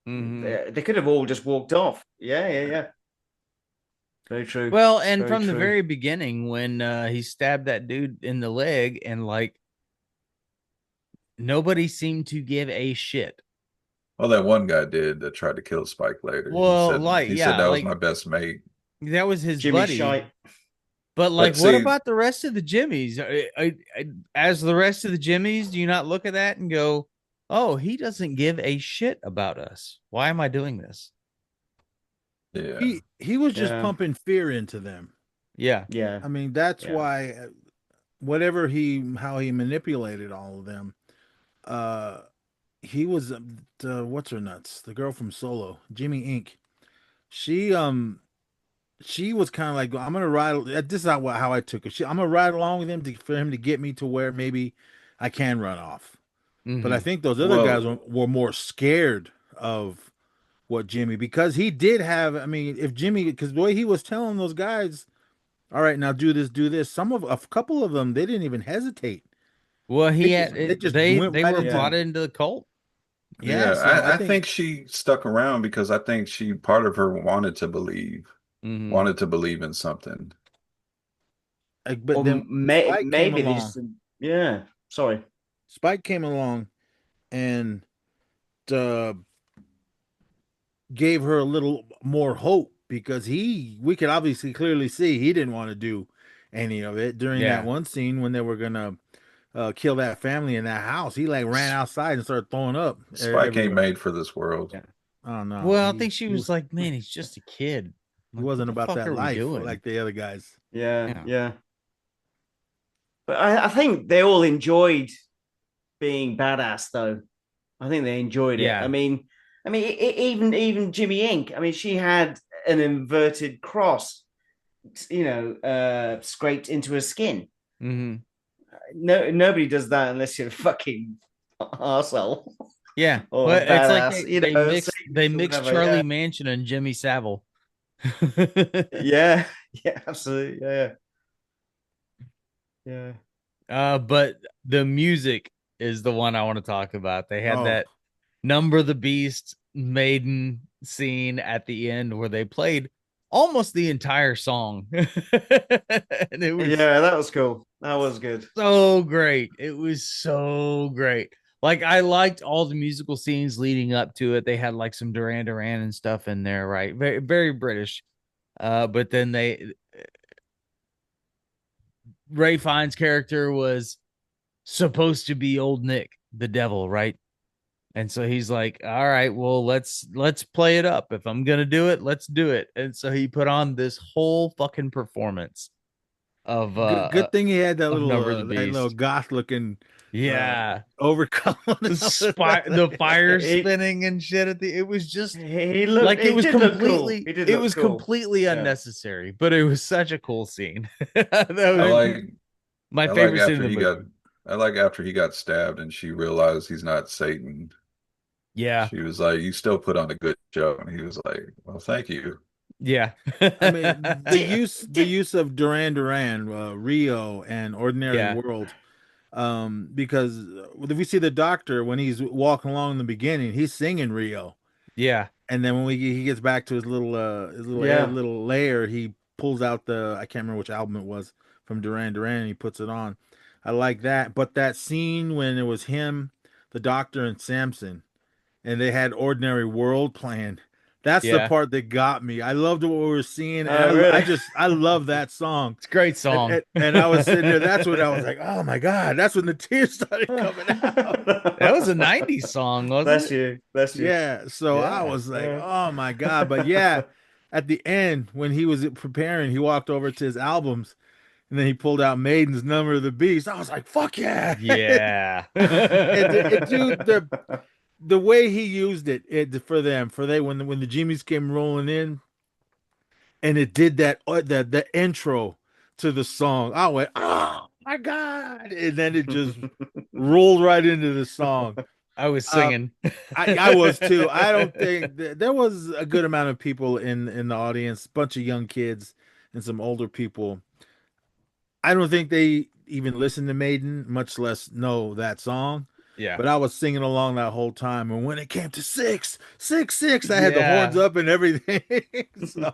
Mhm. They could have all just walked off. Yeah. Very true. Well, and Very from the true. very beginning, when he stabbed that dude in the leg, and like nobody seemed to give a shit. Well, that one guy did that tried to kill Spike later. Well, like, He said yeah, that was like my best mate. that was his Jimmy buddy. Shite. But like, But what see, about the rest of the Jimmies? As the rest of the Jimmies, do you not look at that and go, "Oh, he doesn't give a shit about us. Why am I doing this?" yeah. He was just Yeah. pumping fear into them. Yeah, Yeah. I mean, that's Yeah. why how he manipulated all of them. Uh, he was what's her nuts, the girl from Solo, Jimmy Ink. She she was kind of like, I'm gonna ride. This is how I took it. I'm gonna ride along with him for him to get me to where maybe I can run off. But I Mhm. think those other guys Well, were more scared of what Jimmy, because he did have. I mean, if Jimmy, because the way he was telling those guys, all right, now do this, do this. A couple of them, they didn't even hesitate. Well, They he just had they it. just They went right were into. bought into the cult. Yeah, yeah, so I I think, think she stuck around because I think part of her Mhm. wanted to believe in something. but Or then Spike came maybe they along. just. Yeah. Sorry. Spike came along and uh, gave her a little more hope, because we could obviously clearly see he didn't want to do any of it during that Yeah. one scene when they were gonna kill that family in that house. He like ran outside and started throwing up Spike ain't everywhere. made for this world. Yeah. Oh no, Well, I think she was like, "Man, he's just a kid." I'm he like, what wasn't the about fuck that are we life doing? like the other guys. Yeah. Yeah. Yeah. But I think they all enjoyed being badass, though. I think they enjoyed it. Yeah. Even Jimmy Ink. I mean, she had an inverted cross, scraped into her skin. Mhm. No, nobody does that unless you're a fucking arsehole Yeah. or a Well, it's like badass. they Satanist mixed or whatever. Charlie Yeah. Manson and Jimmy Savile. Yeah, yeah, absolutely. Yeah, yeah. But the music is the one I want to talk about. They had Oh, that Number of the Beast Maiden scene at the end where they played almost the entire song. And it was Yeah, that was cool. That was good. so great. It was so great. Like I liked all the musical scenes leading up to it. They had like some Duran Duran and stuff in there, right? Very, very British. But then Ray Fiennes' character was supposed to be old Nick, the devil, right? And so he's like, all right, well, let's play it up. If I'm gonna do it, let's do it. And so he put on this whole fucking performance of good thing he had Number of the that little Beast. goth looking Yeah. overcoat. The fire He, spinning and shit at the it was just he looked. like He did look cool. He did it look was cool. completely Yeah. unnecessary, but it was such a cool scene. That I was like my I like favorite scene in after the he movie. got I like after he got stabbed and she realized he's not Satan. Yeah. She was like, "You still put on a good show," and he was like, "Well, thank you." Yeah. I mean, Did, the did, use of Duran Duran, Rio, and Ordinary Yeah. World, because if we see the Doctor when he's walking along in the beginning, he's singing Rio, Yeah. and then when he gets back to his little yeah. little lair, he pulls out the I can't remember which album it was from Duran Duran, and he puts it on. I like that, but that scene when it was him, the Doctor, and Samson, and they had Ordinary World playing. That's the Yeah. part that got me. I loved what we were seeing, and Oh, really? I love that song. It's a great song. And I was sitting there. That's when I was like, oh my god, that's when the tears started coming out. That was a 90s song, wasn't Bless it? you. Bless you. Yeah, so I Yeah. was like, Yeah. oh my god. But yeah, at the end when he was preparing, he walked over to his albums, and then he pulled out Maiden's Number of the Beast. I was like, fuck yeah. Yeah. Dude, the way he used it for them, for they when the Jimmies came rolling in, and it did that the intro to the song. I went, oh my god, and then it just rolled right into the song. I was Uh, singing. I was too. I don't think there was a good amount of people in the audience, bunch of young kids and some older people. I don't think they even listen to Maiden, much less know that song. Yeah. But I was singing along that whole time, and when it came to 666, I had the Yeah. horns up and everything. So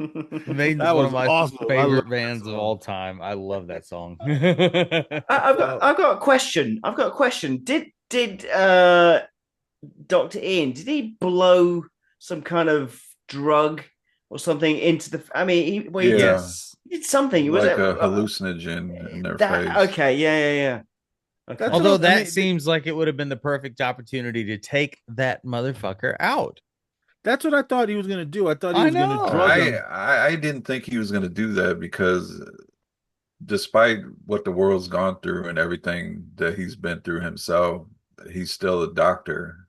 Maiden's that one was of my awesome. I favorite love that bands of song. all time. I love that song. I've got a question. I've got a question. Did Dr. Ian, did he blow some kind of drug or something into the I mean Yeah, Yes. he did something. Was like it a hallucinogen in their that face. okay, yeah. Okay. That's Although what I that mean, seems like it would have been the perfect opportunity to take that motherfucker out. that's what I thought he was gonna do. I thought he I was gonna know. drug I, him. I didn't think he was going to do that because despite what the world's gone through and everything that he's been through himself, he's still a doctor.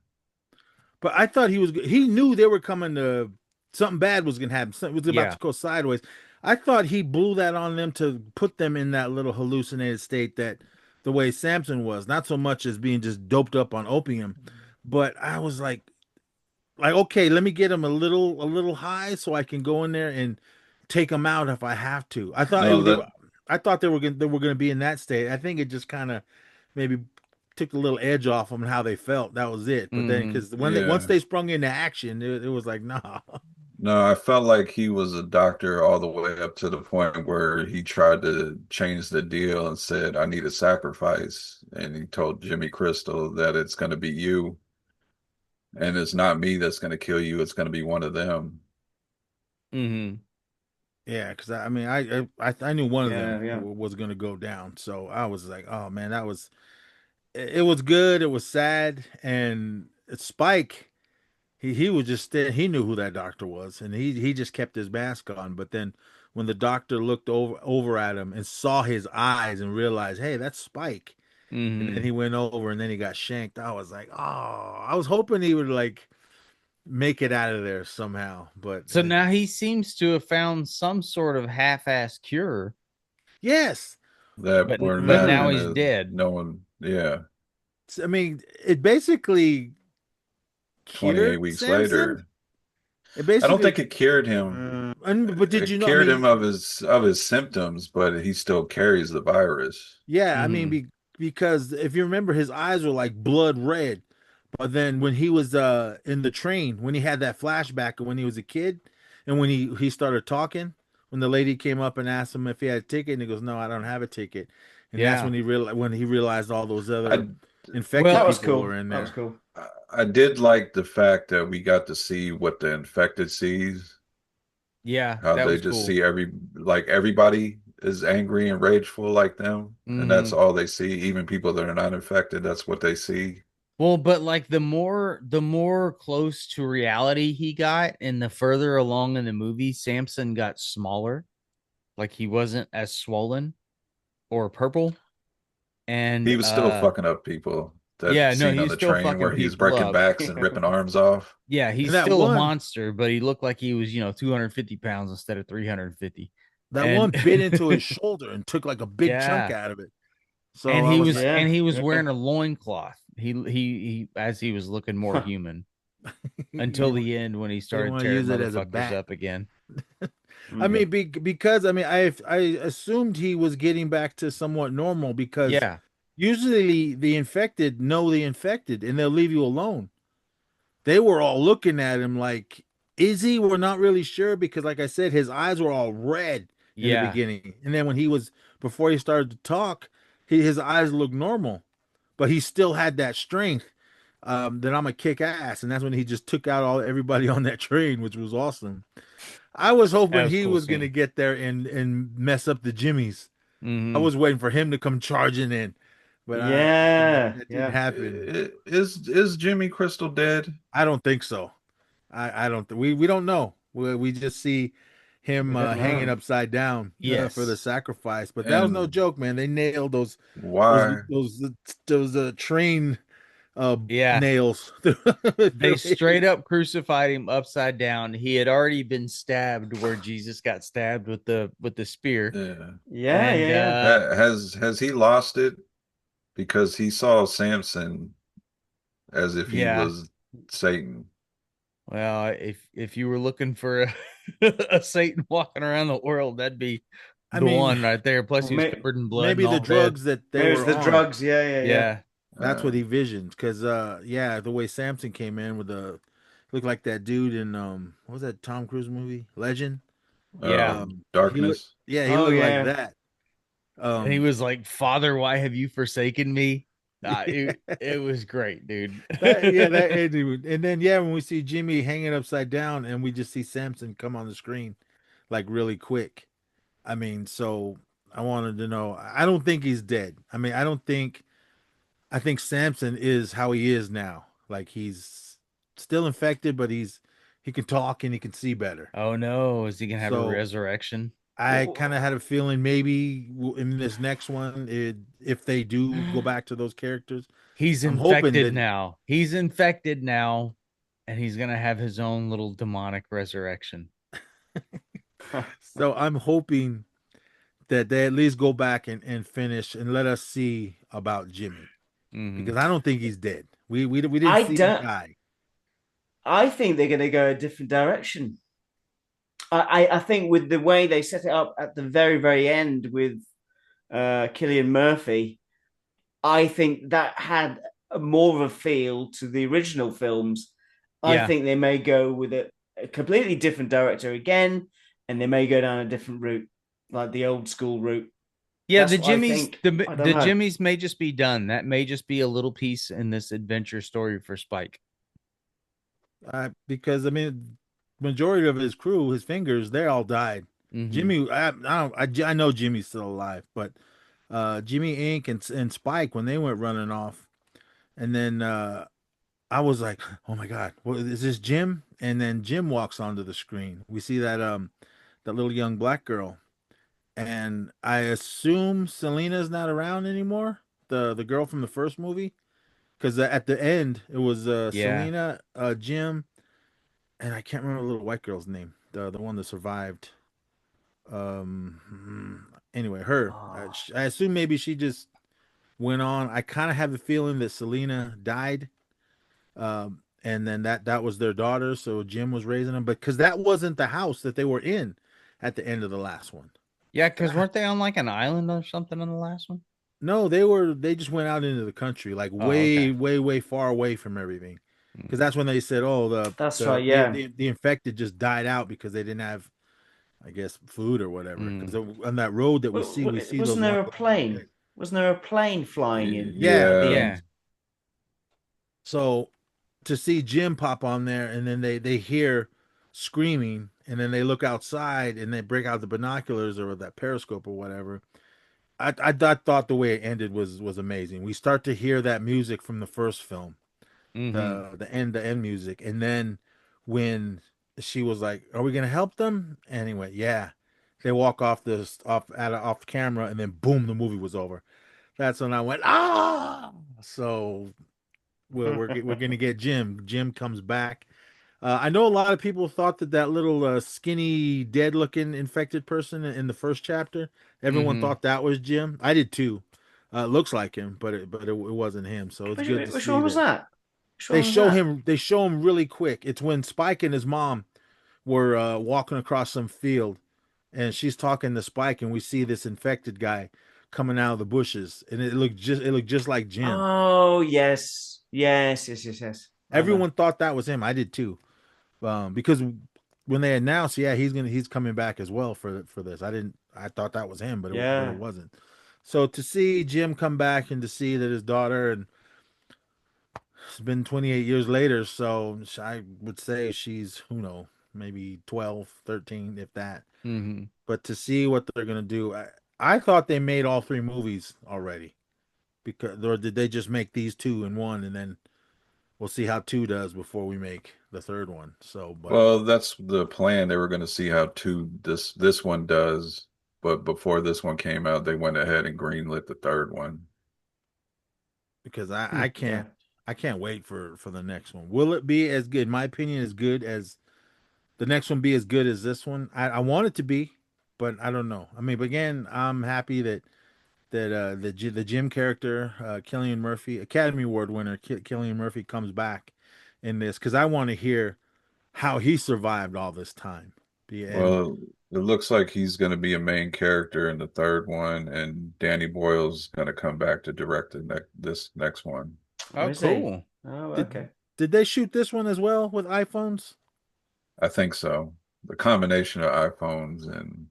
But I thought he knew they were coming to something bad was gonna happen. Something was about Yeah. to go sideways. I thought he blew that on them to put them in that little hallucinated state that the way Samson was, not so much as being just doped up on opium. But I was like, okay, let me get him a little high so I can go in there and take him out if I have to. No, that I thought they were gonna be in that state. I think it just kind of maybe took a little edge off them and how they felt. That was it. But then Mhm. because when once yeah. they sprung into action, it was like, nah. No, I felt like he was a doctor all the way up to the point where he tried to change the deal and said, "I need a sacrifice." And he told Jimmy Crystal that it's going to be you, and it's not me that's going to kill you. It's going to be one of them. Mhm. Yeah, because I mean, I knew one of them Yeah. was gonna go down, so I was like, oh man, it was good. It was sad, and Spike, he was just he knew who that doctor was, and he just kept his mask on. But then when the doctor looked over at him and saw his eyes and realized, hey, that's Spike, and then Mhm. he went over and then he got shanked. I was like, oh, I was hoping he would like make it out of there somehow, but So now he seems to have found some sort of half-ass cure, yes. That but poor but now Madeline he's is dead. no one, yeah. I mean, it basically 28 cured weeks Samson. later. It I don't basically, think it cured him. but did you It know? I cured mean, him of his symptoms, but he still carries the virus. yeah, I mean, Mhm. because if you remember, his eyes were like blood red. But then when he was in the train, when he had that flashback of when he was a kid, and when he started talking, when the lady came up and asked him if he had a ticket, and he goes, "No, I don't have a ticket," and that's Yeah. when he realized all those other I infected That Well, was people cool. were in That was there. cool. I did like the fact that we got to see what the infected sees, yeah, how that they was just cool. see everybody is angry and rageful like them, and that's Mhm. all they see. Even people that are not infected, that's what they see. Well, but like the more close to reality he got and the further along in the movie, Samson got smaller. Like he wasn't as swollen or purple. And He was still fucking up people. That yeah, no, scene he on was the still train fucking where he's people breaking up. backs and ripping arms off. Yeah, And he's that still a one, monster, but he looked like he was, 250 pounds instead of 350. that And one bit into his shoulder and took like a big chunk yeah, out of it. So and I he was was like, and Yeah, he was yeah. wearing a loincloth. He as he was looking more human until you the end when he didn't started want to tearing use it as a motherfuckers bat. up again. I Mm. mean, because I mean, I assumed he was getting back to somewhat normal because Yeah, usually the infected know the infected and they'll leave you alone. They were all looking at him like, is he? We're not really sure because, like I said, his eyes were all red in the yeah. beginning, and then before he started to talk, his eyes looked normal, but he still had that strength. That I'm a kick ass, and that's when he just took out all everybody on that train, which was awesome. I was That hoping was a he cool was gonna scene. get there and mess up the Jimmies. I Hmm. was waiting for him to come charging in, but Yeah, that didn't yeah. happen. Is Jimmy Crystal dead? I don't think so. I don't. We don't know. We just see him We don't hanging know. upside down for the Yes. sacrifice. But that was no And joke, man. They nailed those why? those train Yeah. nails. They straight up crucified him upside down. He had already been stabbed where Jesus got stabbed with the spear. Yeah. Yeah, And yeah, yeah. Has he lost it? Because he saw Samson as if he yeah. was Satan. Well, if you were looking for a Satan walking around the world, that'd be I the mean, one right there. Plus, Well, he was covered in blood and maybe the all dead. drugs that they maybe it's were the on. drugs. Yeah, yeah, yeah. Yeah, That's Uh, what he visioned. Because yeah, the way Samson came in with the looked like that dude in what was that Tom Cruise movie, Legend? yeah. He looked, Darkness. yeah, he Oh, looked like yeah. that. And he Um, was like, "Father, why have you forsaken me?" It, yeah, it was great, dude. that and then yeah, when we see Jimmy hanging upside down, and we just see Samson come on the screen like really quick. I mean, so I wanted to know. I don't think he's dead. I mean, I don't think. I think Samson is how he is now. Like he's still infected, but he can talk and he can see better. Oh no, is he gonna have a So resurrection? I kind of had a feeling maybe in this next one, if they do go back to those characters, He's I'm hoping infected that. now. He's infected now, and he's gonna have his own little demonic resurrection. So I'm hoping that they at least go back and finish and let us see about Jimmy Hmm. because I don't think he's dead. We didn't I see him don't. die. I think they're going to go a different direction. I think with the way they set it up at the very, very end with Killian Murphy, I think that had more of a feel to the original films. I Yeah, think they may go with a completely different director again, and they may go down a different route, like the old school route. yeah. That's The what I Jimmys, think. the I don't the know. Jimmys may just be done. That may just be a little piece in this adventure story for Spike. Because I mean, majority of his crew, his fingers, they all died. Hmm. Jimmy, I know Jimmy's still alive, but Jimmy Inc. and Spike when they went running off, and then I was like, oh my god, what is this Jim? And then Jim walks onto the screen. We see that little young black girl, and I assume Selena's not around anymore. The girl from the first movie, because at the end it was Yeah, Selena, Jim, and I can't remember the little white girl's name, the one that survived. Anyway, her. Oh, I assume maybe she just went on. I kind of have a feeling that Selena died, and then that was their daughter. So Jim was raising them, but because that wasn't the house that they were in at the end of the last one. Yeah, because weren't they on like an island or something in the last one? No, they just went out into the country, like Oh, okay. way far away from everything. Because Mm. that's when they said, "Oh, That's right, yeah. the infected just died out because they didn't have, I guess, food or whatever." Because Mm. on that road that we see those Wasn't there a ones. plane? Wasn't there a plane flying in at the Yeah. Yeah. end? So to see Jim pop on there, and then they hear screaming, and then they look outside and they break out the binoculars or that periscope or whatever. I thought the way it ended was amazing. We start to hear that music from the first film, Hmm. the end music, and then when she was like, "Are we gonna help them?" And he went, "Yeah." They walk off camera, and then boom, the movie was over. That's when I went, "Ah!" So we're gonna get Jim. Jim comes back. I know a lot of people thought that little skinny, dead-looking infected person in the first chapter. Everyone Hmm. thought that was Jim. I did too. Looks like him, but it wasn't him. So it's good to Which see one was that that? Which one was that? they show him really quick. It's when Spike and his mom were walking across some field, and she's talking to Spike, and we see this infected guy coming out of the bushes, and it looked just like Jim. Oh, yes. Yes. I know. Everyone thought that was him. I did too. Because when they announced, yeah, he's coming back as well for this. I thought that was him, but it Yeah. wasn't. So to see Jim come back and to see that his daughter, and it's been 28 years later, so I would say she's, who know, maybe 12, 13, if that. Hmm. But to see what they're gonna do, I thought they made all three movies already, because or did they just make these two in one, and then we'll see how two does before we make the third one. So, but Well, that's the plan. They were going to see how this one does, but before this one came out, they went ahead and greenlit the third one. because Yeah. I can't wait for the next one. Will it be as good? In my opinion, as good as the next one, be as good as this one? I want it to be, but I don't know. I mean, but again, I'm happy that the Jim character, Killian Murphy, Academy Award winner Killian Murphy, comes back in this, because I want to hear how he survived all this time. And Well, it looks like he's going to be a main character in the third one, and Danny Boyle's going to come back to direct this next one. Oh, Oh, is he? cool. Oh, did okay. did they shoot this one as well with iPhones? I think so. The combination of iPhones and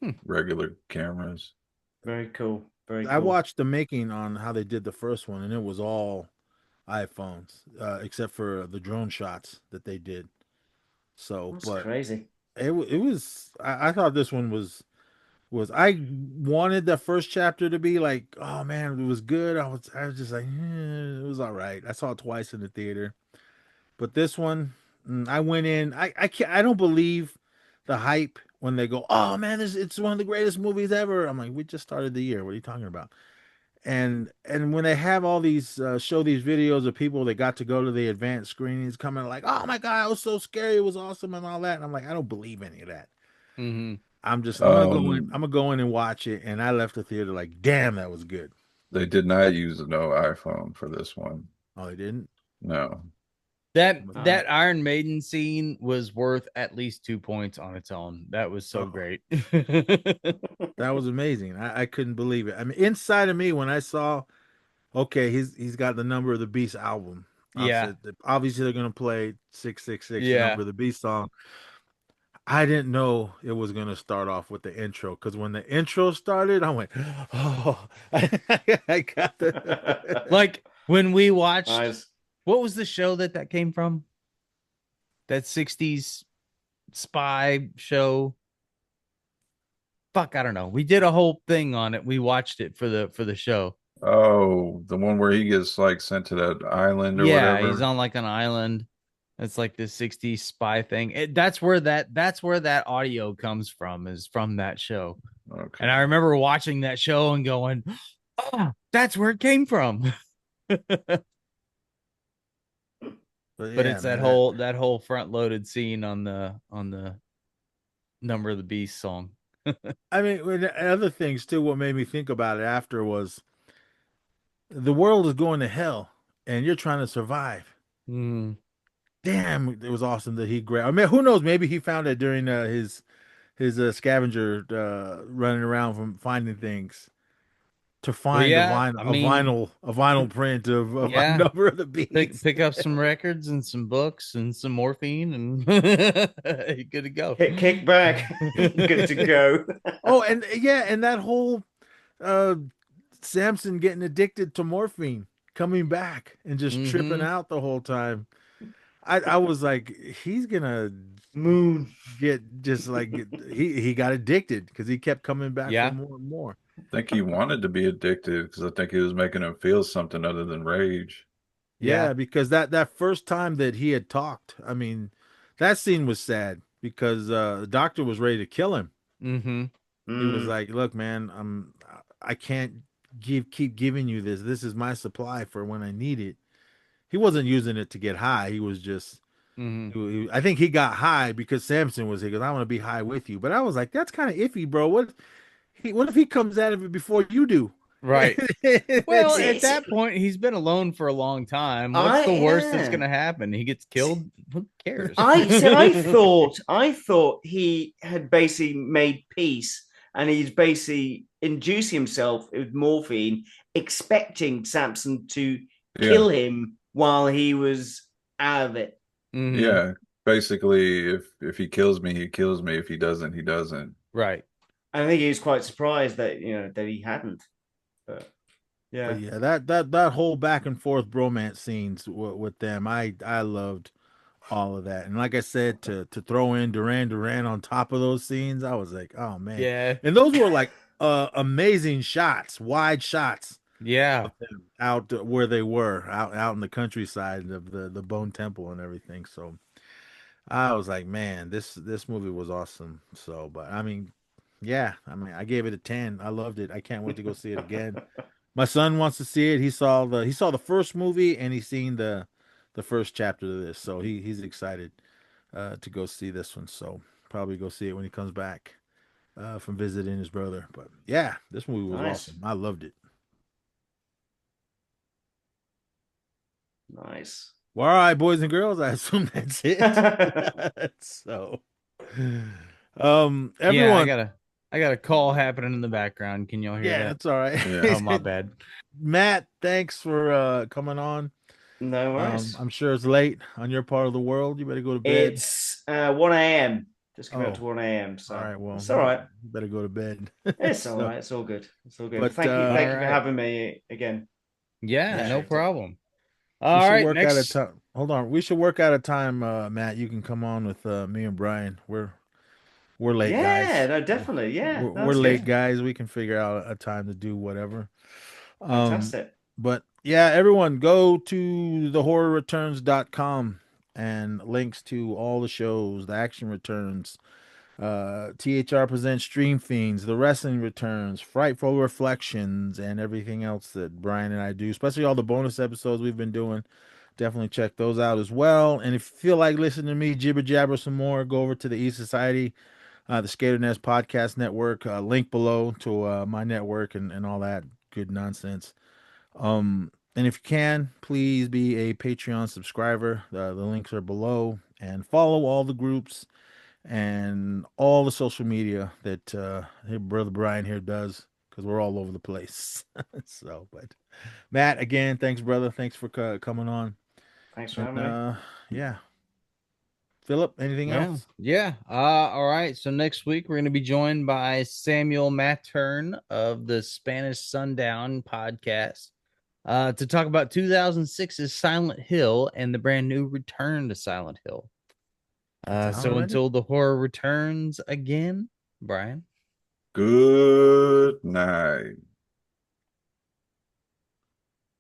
Hmm. regular cameras. Very cool. Very I cool. watched the making on how they did the first one, and it was all iPhones, except for the drone shots that they did. So, That's but crazy. it was. I thought this one I wanted the first chapter to be like, oh man, it was good. I was just like, it was all right. I saw it twice in the theater, but this one, I went in. I can't. I don't believe the hype when they go, oh man, it's one of the greatest movies ever. I'm like, we just started the year. What are you talking about? And when they have all these show these videos of people that got to go to the advanced screenings coming like, oh my god, it was so scary, it was awesome and all that, and I'm like, I don't believe any of that. Hmm. I'm gonna go in and watch it, and I left the theater like, damn, that was good. They did not use no iPhone for this one. Oh, they didn't. No. That Iron Maiden scene was worth at least 2 points on its own. That was so Oh, great. that was amazing. I couldn't believe it. I mean, inside of me when I saw, okay, he's got the Number of the Beast album. I Yeah. said, obviously they're gonna play 666, the Yeah. Number of the Beast song. I didn't know it was gonna start off with the intro, because when the intro started, I went, "Oh, I got the." Like when we watched, Nice. what was the show that came from? That 60s spy show. Fuck, I don't know. We did a whole thing on it. We watched it for the show. Oh, the one where he gets like sent to that island or Yeah, he's whatever. on like an island. It's like this 60s spy thing. That's where that audio comes from, is from that show. Okay. And I remember watching that show and going, "Oh, that's where it came from." But But yeah, it's that man, whole front loaded scene on the Number of the Beast song. I mean, other things too. What made me think about it after was the world is going to hell, and you're trying to survive. Mm. Damn, it was awesome that he grabbed. I mean, who knows? Maybe he found it during his scavenger running around from finding things to Well, find yeah, I mean, a vinyl print of a yeah, number of the beats. pick up some records and some books and some morphine, and you're good to go. Kick back, good to go. Oh, and yeah, and that whole uh Samson getting addicted to morphine, coming back and just tripping Hmm. out the whole time. I was like, he's gonna Moon. he got addicted because he kept coming back for Yeah. more and more. I think he wanted to be addicted because I think he was making him feel something other than rage. Yeah. Yeah, because that first time that he had talked, I mean, that scene was sad because the doctor was ready to kill him. Hmm. He was Mm. like, "Look, man, I can't keep giving you this. This is my supply for when I need it." He wasn't using it to get high. He was just Hmm. I think he got high because Samson was here because I want to be high with you. But I was like, that's kind of iffy, bro. What if he comes out of it before you do? Right. Well, It's- at It's- that point, he's been alone for a long time. What's I the worst that's yeah. going to happen? He gets killed. Who cares? I thought he had basically made peace and he's basically induced himself with morphine, expecting Samson to kill him while he was out of it. Mhm. Yeah. Basically, if he kills me, he kills me. If he doesn't, he doesn't. Right. I think he was quite surprised that that he hadn't. But yeah, But yeah, that whole back and forth bromance scenes with them, I loved all of that. And like I said, to throw in Duran Duran on top of those scenes, I was like, oh man. Yeah. And those were like amazing shots, wide shots Yeah. of them out where they were, out in the countryside of the Bone Temple and everything. So I was like, man, this movie was awesome. So, but I mean, yeah, I mean, I gave it a 10. I loved it. I can't wait to go see it again. My son wants to see it. He saw the first movie and he's seen the first chapter of this, so he's excited to go see this one. So probably go see it when he comes back from visiting his brother. But yeah, this movie was Nice. awesome. I loved it. nice. Well, all right, boys and girls, I assume that's it. So, Yeah, everyone, I got a call happening in the background. Can y'all hear yeah, that? that's all right. Yeah. Oh, my bad. Matt, thanks for coming on. No worries. I'm sure it's late on your part of the world. You better go to bed. It's 1 a.m. Just come out to Oh. 1 a.m. So All right, well, it's all right. You better go to bed. It's all So, right. It's all good. It's all good. But, Thank you all for right. having me again. Yeah, Yeah. no problem. we All should right, work out a next. time. Hold on, we should work out a time, Matt. You can come on with me and Brian. We're late Yeah, guys. no, definitely. Yeah, We're that's late good. guys. We can figure out a time to do whatever. Fantastic. But yeah, everyone go to thehorrorreturns.com and links to all the shows, the action returns, THR presents Stream Fiends, the wrestling returns, Frightful Reflections, and everything else that Brian and I do, especially all the bonus episodes we've been doing. Definitely check those out as well. And if you feel like listening to me jibber jabber some more, go over to the East Society, the Skater Nest Podcast Network, link below to my network and all that good nonsense. And if you can, please be a Patreon subscriber. The links are below, and follow all the groups and all the social media that brother Brian here does, because we're all over the place. So, but Matt, again, thanks, brother. Thanks for coming on. Thanks for And, having me. yeah, Philip, anything Yeah. else? Yeah. All right. So next week we're going to be joined by Samuel Mattern of the Spanish Sundown podcast to talk about 2006's Silent Hill and the brand new Return to Silent Hill. So Alrighty. until the horror returns again, Brian. Good night.